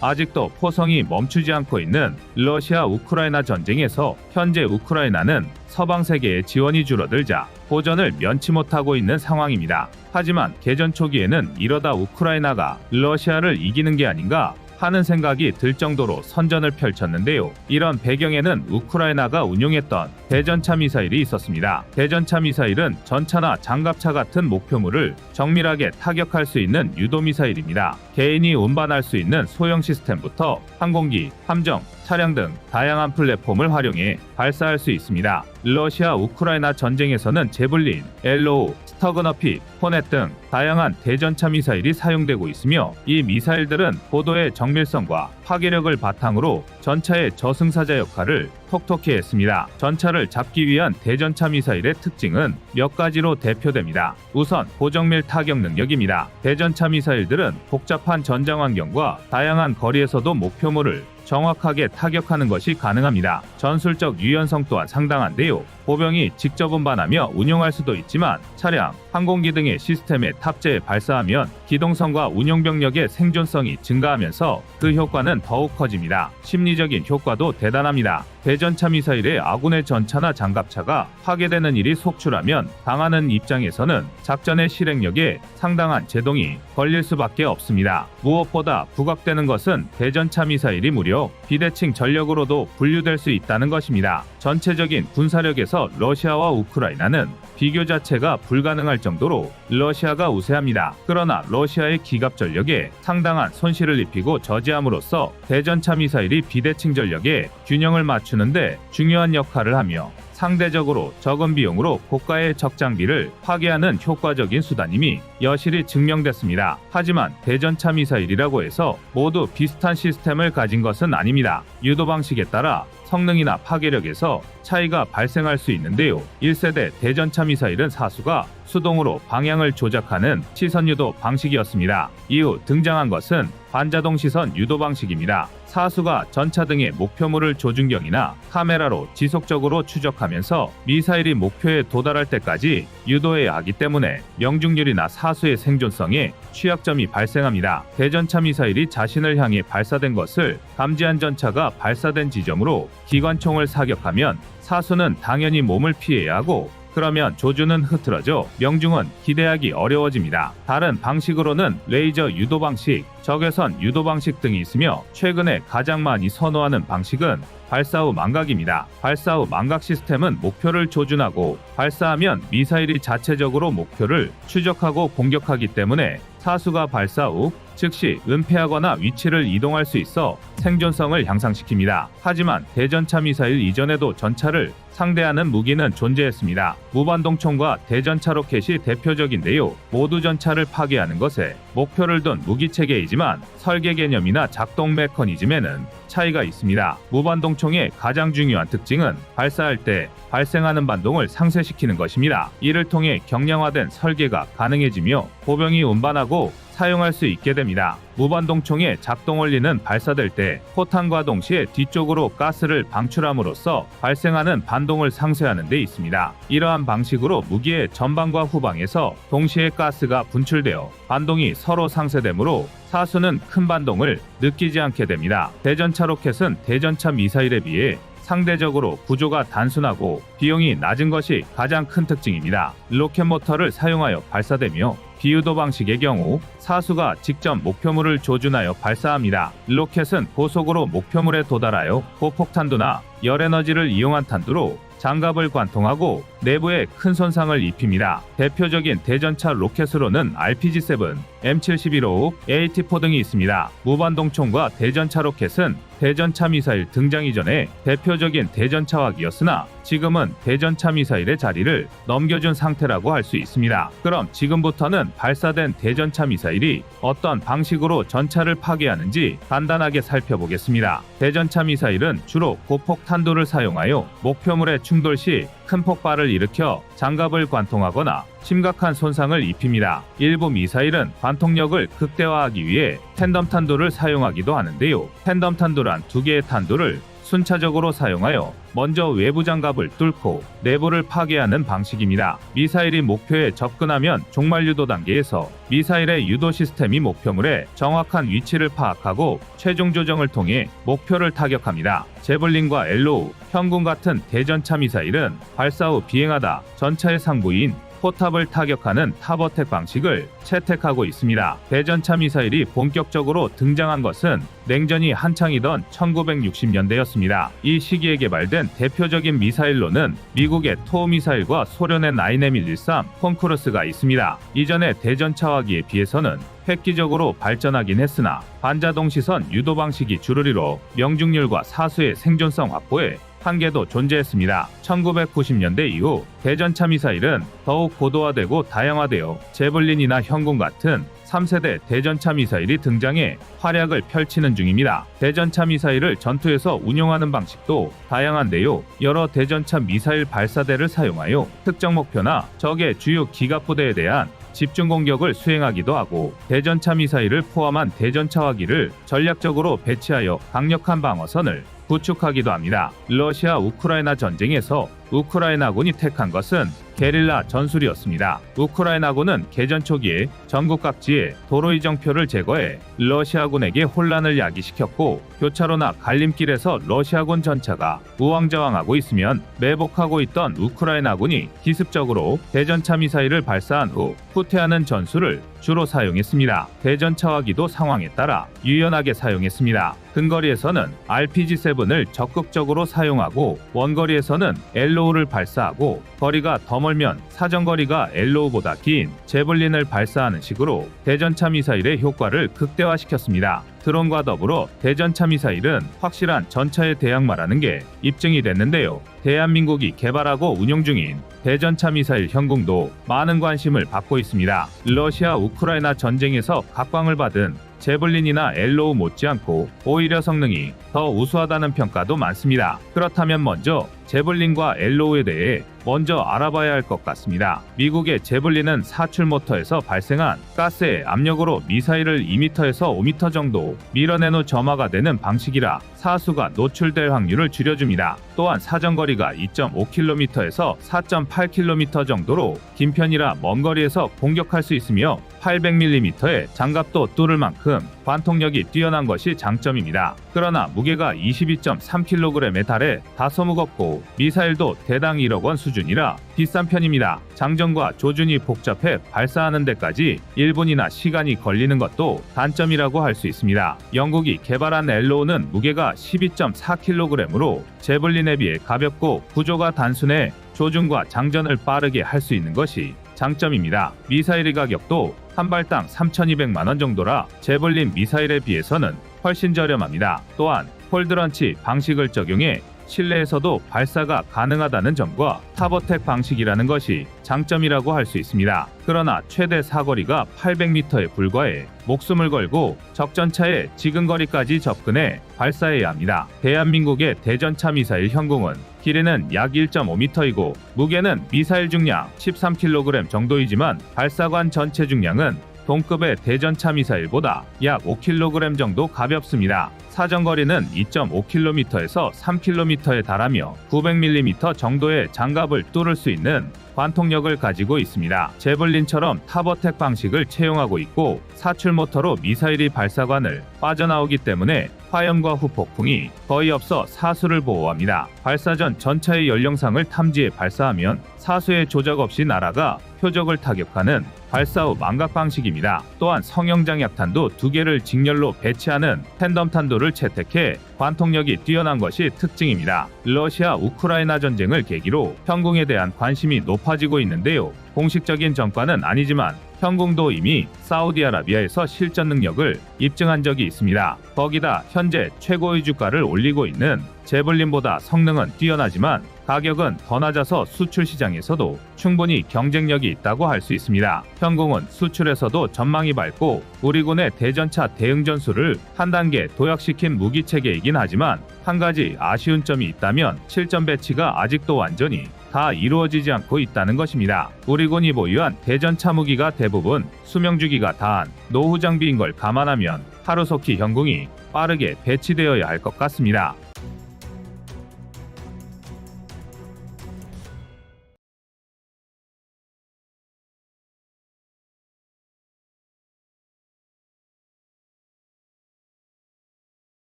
아직도 포성이 멈추지 않고 있는 러시아 우크라이나 전쟁에서 현재 우크라이나는 서방 세계의 지원이 줄어들자 호전을 면치 못하고 있는 상황입니다. 하지만 개전 초기에는 이러다 우크라이나가 러시아를 이기는 게 아닌가 하는 생각이 들 정도로 선전을 펼쳤는데요. 이런 배경에는 우크라이나가 운용했던 대전차 미사일이 있었습니다. 대전차 미사일은 전차나 장갑차 같은 목표물을 정밀하게 타격할 수 있는 유도 미사일입니다. 개인이 운반할 수 있는 소형 시스템부터 항공기, 함정, 차량 등 다양한 플랫폼을 활용해 발사할 수 있습니다. 러시아 우크라이나 전쟁에서는 제블린, 엘로우, 스터그너피, 호넷 등 다양한 대전차 미사일이 사용되고 있으며 이 미사일들은 고도의 정밀성과 파괴력을 바탕으로 전차의 저승사자 역할을 톡톡히 했습니다. 전차를 잡기 위한 대전차 미사일의 특징은 몇 가지로 대표됩니다. 우선 고정밀 타격 능력입니다. 대전차 미사일들은 복잡한 전장 환경과 다양한 거리에서도 목표물을 정확하게 타격하는 것이 가능합니다. 전술적 유연성 또한 상당한데요. 보병이 직접 운반하며 운용할 수도 있지만 차량, 항공기 등의 시스템에 탑재해 발사하면 기동성과 운용병력의 생존성이 증가하면서 그 효과는 더욱 커집니다. 심리적인 효과도 대단합니다. 대전차 미사일에 아군의 전차나 장갑차가 파괴되는 일이 속출하면 당하는 입장에서는 작전의 실행력에 상당한 제동이 걸릴 수밖에 없습니다. 무엇보다 부각되는 것은 대전차 미사일이 무려 비대칭 전력으로도 분류될 수 있다는 것입니다. 전체적인 군사력에서 러시아와 우크라이나는 비교 자체가 불가능할 정도로 러시아가 우세합니다. 그러나 러시아의 기갑 전력에 상당한 손실을 입히고 저지함으로써 대전차 미사일이 비대칭 전력에 균형을 맞추는데 중요한 역할을 하며 상대적으로 적은 비용으로 고가의 적장비를 파괴하는 효과적인 수단임이 여실히 증명됐습니다. 하지만 대전차 미사일이라고 해서 모두 비슷한 시스템을 가진 것은 아닙니다. 유도 방식에 따라 성능이나 파괴력에서 차이가 발생할 수 있는데요. 1세대 대전차 미사일은 사수가 수동으로 방향을 조작하는 시선 유도 방식이었습니다. 이후 등장한 것은 반자동 시선 유도 방식입니다. 사수가 전차 등의 목표물을 조준경이나 카메라로 지속적으로 추적하면서 미사일이 목표에 도달할 때까지 유도해야 하기 때문에 명중률이나 사수의 생존성에 취약점이 발생합니다. 대전차 미사일이 자신을 향해 발사된 것을 감지한 전차가 발사된 지점으로 기관총을 사격하면 사수는 당연히 몸을 피해야 하고 그러면 조준은 흐트러져 명중은 기대하기 어려워집니다. 다른 방식으로는 레이저 유도 방식, 적외선 유도 방식 등이 있으며 최근에 가장 많이 선호하는 방식은 발사 후 망각입니다. 발사 후 망각 시스템은 목표를 조준하고 발사하면 미사일이 자체적으로 목표를 추적하고 공격하기 때문에 사수가 발사 후 즉시 은폐하거나 위치를 이동할 수 있어 생존성을 향상시킵니다. 하지만 대전차 미사일 이전에도 전차를 상대하는 무기는 존재했습니다. 무반동총과 대전차 로켓이 대표적인데요. 모두 전차를 파괴하는 것에 목표를 둔 무기체계이지만 설계 개념이나 작동 메커니즘에는 차이가 있습니다. 무반동총의 가장 중요한 특징은 발사할 때 발생하는 반동을 상쇄시키는 것입니다. 이를 통해 경량화된 설계가 가능해지며 보병이 운반하고 사용할 수 있게 됩니다. 무반동총의 작동 원리는 발사될 때 포탄과 동시에 뒤쪽으로 가스를 방출함으로써 발생하는 반동을 상쇄하는 데 있습니다. 이러한 방식으로 무기의 전방과 후방에서 동시에 가스가 분출되어 반동이 서로 상쇄되므로 사수는 큰 반동을 느끼지 않게 됩니다. 대전차 로켓은 대전차 미사일에 비해 상대적으로 구조가 단순하고 비용이 낮은 것이 가장 큰 특징입니다. 로켓 모터를 사용하여 발사되며 비유도 방식의 경우 사수가 직접 목표물을 조준하여 발사합니다. 로켓은 고속으로 목표물에 도달하여 고폭탄두나 열에너지를 이용한 탄두로 장갑을 관통하고 내부에 큰 손상을 입힙니다. 대표적인 대전차 로켓으로는 RPG-7, M7155, AT-4 등이 있습니다. 무반동총과 대전차 로켓은 대전차 미사일 등장 이전에 대표적인 대전차학이었으나 지금은 대전차 미사일의 자리를 넘겨준 상태라고 할 수 있습니다. 그럼 지금부터는 발사된 대전차 미사일이 어떤 방식으로 전차를 파괴하는지 간단하게 살펴보겠습니다. 대전차 미사일은 주로 고폭탄두를 사용하여 목표물의 충돌 시 큰 폭발을 일으켜 장갑을 관통하거나 심각한 손상을 입힙니다. 일부 미사일은 관통력을 극대화하기 위해 팬덤 탄두를 사용하기도 하는데요. 팬덤 탄두란 두 개의 탄두를 순차적으로 사용하여 먼저 외부 장갑을 뚫고 내부를 파괴하는 방식입니다. 미사일이 목표에 접근하면 종말 유도 단계에서 미사일의 유도 시스템이 목표물의 정확한 위치를 파악하고 최종 조정을 통해 목표를 타격합니다. 제블린과 엘로우, 현군 같은 대전차 미사일은 발사 후 비행하다 전차의 상부인 포탑을 타격하는 탑어택 방식을 채택하고 있습니다. 대전차 미사일이 본격적으로 등장한 것은 냉전이 한창이던 1960년대였습니다. 이 시기에 개발된 대표적인 미사일로는 미국의 토어 미사일과 소련의 9M113 콩쿠르스가 있습니다. 이전의 대전차화기에 비해서는 획기적으로 발전하긴 했으나 반자동 시선 유도 방식이 주를 이뤄 명중률과 사수의 생존성 확보에 한계도 존재했습니다. 1990년대 이후 대전차 미사일은 더욱 고도화되고 다양화되어 제블린이나 현궁 같은 3세대 대전차 미사일이 등장해 활약을 펼치는 중입니다. 대전차 미사일을 전투에서 운용하는 방식도 다양한데요. 여러 대전차 미사일 발사대를 사용하여 특정 목표나 적의 주요 기갑부대에 대한 집중 공격을 수행하기도 하고, 대전차 미사일을 포함한 대전차화기를 전략적으로 배치하여 강력한 방어선을 구축하기도 합니다. 러시아 우크라이나 전쟁에서 우크라이나군이 택한 것은 게릴라 전술이었습니다. 우크라이나군은 개전 초기에 전국 각지에 도로 이정표를 제거해 러시아군에게 혼란을 야기시켰고, 교차로나 갈림길에서 러시아군 전차가 우왕좌왕하고 있으면 매복하고 있던 우크라이나군이 기습적으로 대전차 미사일을 발사한 후 후퇴하는 전술을 주로 사용했습니다. 대전차화기도 상황에 따라 유연하게 사용했습니다. 근거리에서는 RPG-7을 적극적으로 사용하고, 원거리에서는 엘로우를 발사하고, 거리가 더 멀면 사정거리가 엘로우보다 긴 제블린을 발사하는 식으로 대전차 미사일의 효과를 극대화시켰습니다. 드론과 더불어 대전차 미사일은 확실한 전차에 대항마라는 게 입증이 됐는데요. 대한민국이 개발하고 운용 중인 대전차 미사일 현궁도 많은 관심을 받고 있습니다. 러시아 우크라이나 전쟁에서 각광을 받은 제블린이나 엘로우 못지않고 오히려 성능이 더 우수하다는 평가도 많습니다. 그렇다면 먼저 제블린과 엘로우에 대해 먼저 알아봐야 할 것 같습니다. 미국의 제블린은 사출 모터에서 발생한 가스의 압력으로 미사일을 2m에서 5m 정도 밀어낸 후 점화가 되는 방식이라 사수가 노출될 확률을 줄여줍니다. 또한 사정거리가 2.5km에서 4.8km 정도로 긴 편이라 먼 거리에서 공격할 수 있으며 800mm의 장갑도 뚫을 만큼 관통력이 뛰어난 것이 장점입니다. 그러나 무게가 22.3kg에 달해 다소 무겁고 미사일도 대당 1억 원 수준이라 비싼 편입니다. 장전과 조준이 복잡해 발사하는 데까지 1분이나 시간이 걸리는 것도 단점이라고 할 수 있습니다. 영국이 개발한 엘로우는 무게가 12.4kg으로 제블린에 비해 가볍고 구조가 단순해 조준과 장전을 빠르게 할 수 있는 것이 장점입니다. 미사일의 가격도 한 발당 3,200만 원 정도라 제블린 미사일에 비해서는 훨씬 저렴합니다. 또한 폴드런치 방식을 적용해 실내에서도 발사가 가능하다는 점과 탑어택 방식이라는 것이 장점이라고 할 수 있습니다. 그러나 최대 사거리가 800m에 불과해 목숨을 걸고 적전차의 지근거리까지 접근해 발사해야 합니다. 대한민국의 대전차 미사일 현궁은 길이는 약 1.5m이고 무게는 미사일 중량 13kg 정도이지만 발사관 전체 중량은 동급의 대전차 미사일보다 약 5kg 정도 가볍습니다. 사정거리는 2.5km에서 3km에 달하며 900mm 정도의 장갑을 뚫을 수 있는 관통력을 가지고 있습니다. 제블린처럼 탑어택 방식을 채용하고 있고 사출 모터로 미사일이 발사관을 빠져나오기 때문에 화염과 후폭풍이 거의 없어 사수를 보호합니다. 발사 전 전차의 연령상을 탐지해 발사하면 사수의 조작 없이 날아가 표적을 타격하는 발사 후 망각 방식입니다. 또한 성형장약탄도 2개를 직렬로 배치하는 팬덤 탄도를 채택해 관통력이 뛰어난 것이 특징입니다. 러시아 우크라이나 전쟁을 계기로 현궁에 대한 관심이 높아지고 있는데요. 공식적인 전과는 아니지만 현궁도 이미 사우디아라비아에서 실전 능력을 입증한 적이 있습니다. 거기다 현재 최고의 주가를 올리고 있는 제블린보다 성능은 뛰어나지만 가격은 더 낮아서 수출 시장에서도 충분히 경쟁력이 있다고 할 수 있습니다. 현궁은 수출에서도 전망이 밝고 우리 군의 대전차 대응 전술을 한 단계 도약시킨 무기체계이긴 하지만 한 가지 아쉬운 점이 있다면 실전 배치가 아직도 완전히 다 이루어지지 않고 있다는 것입니다. 우리 군이 보유한 대전차 무기가 대부분 수명주기가 다한 노후 장비인 걸 감안하면 하루속히 현궁이 빠르게 배치되어야 할 것 같습니다.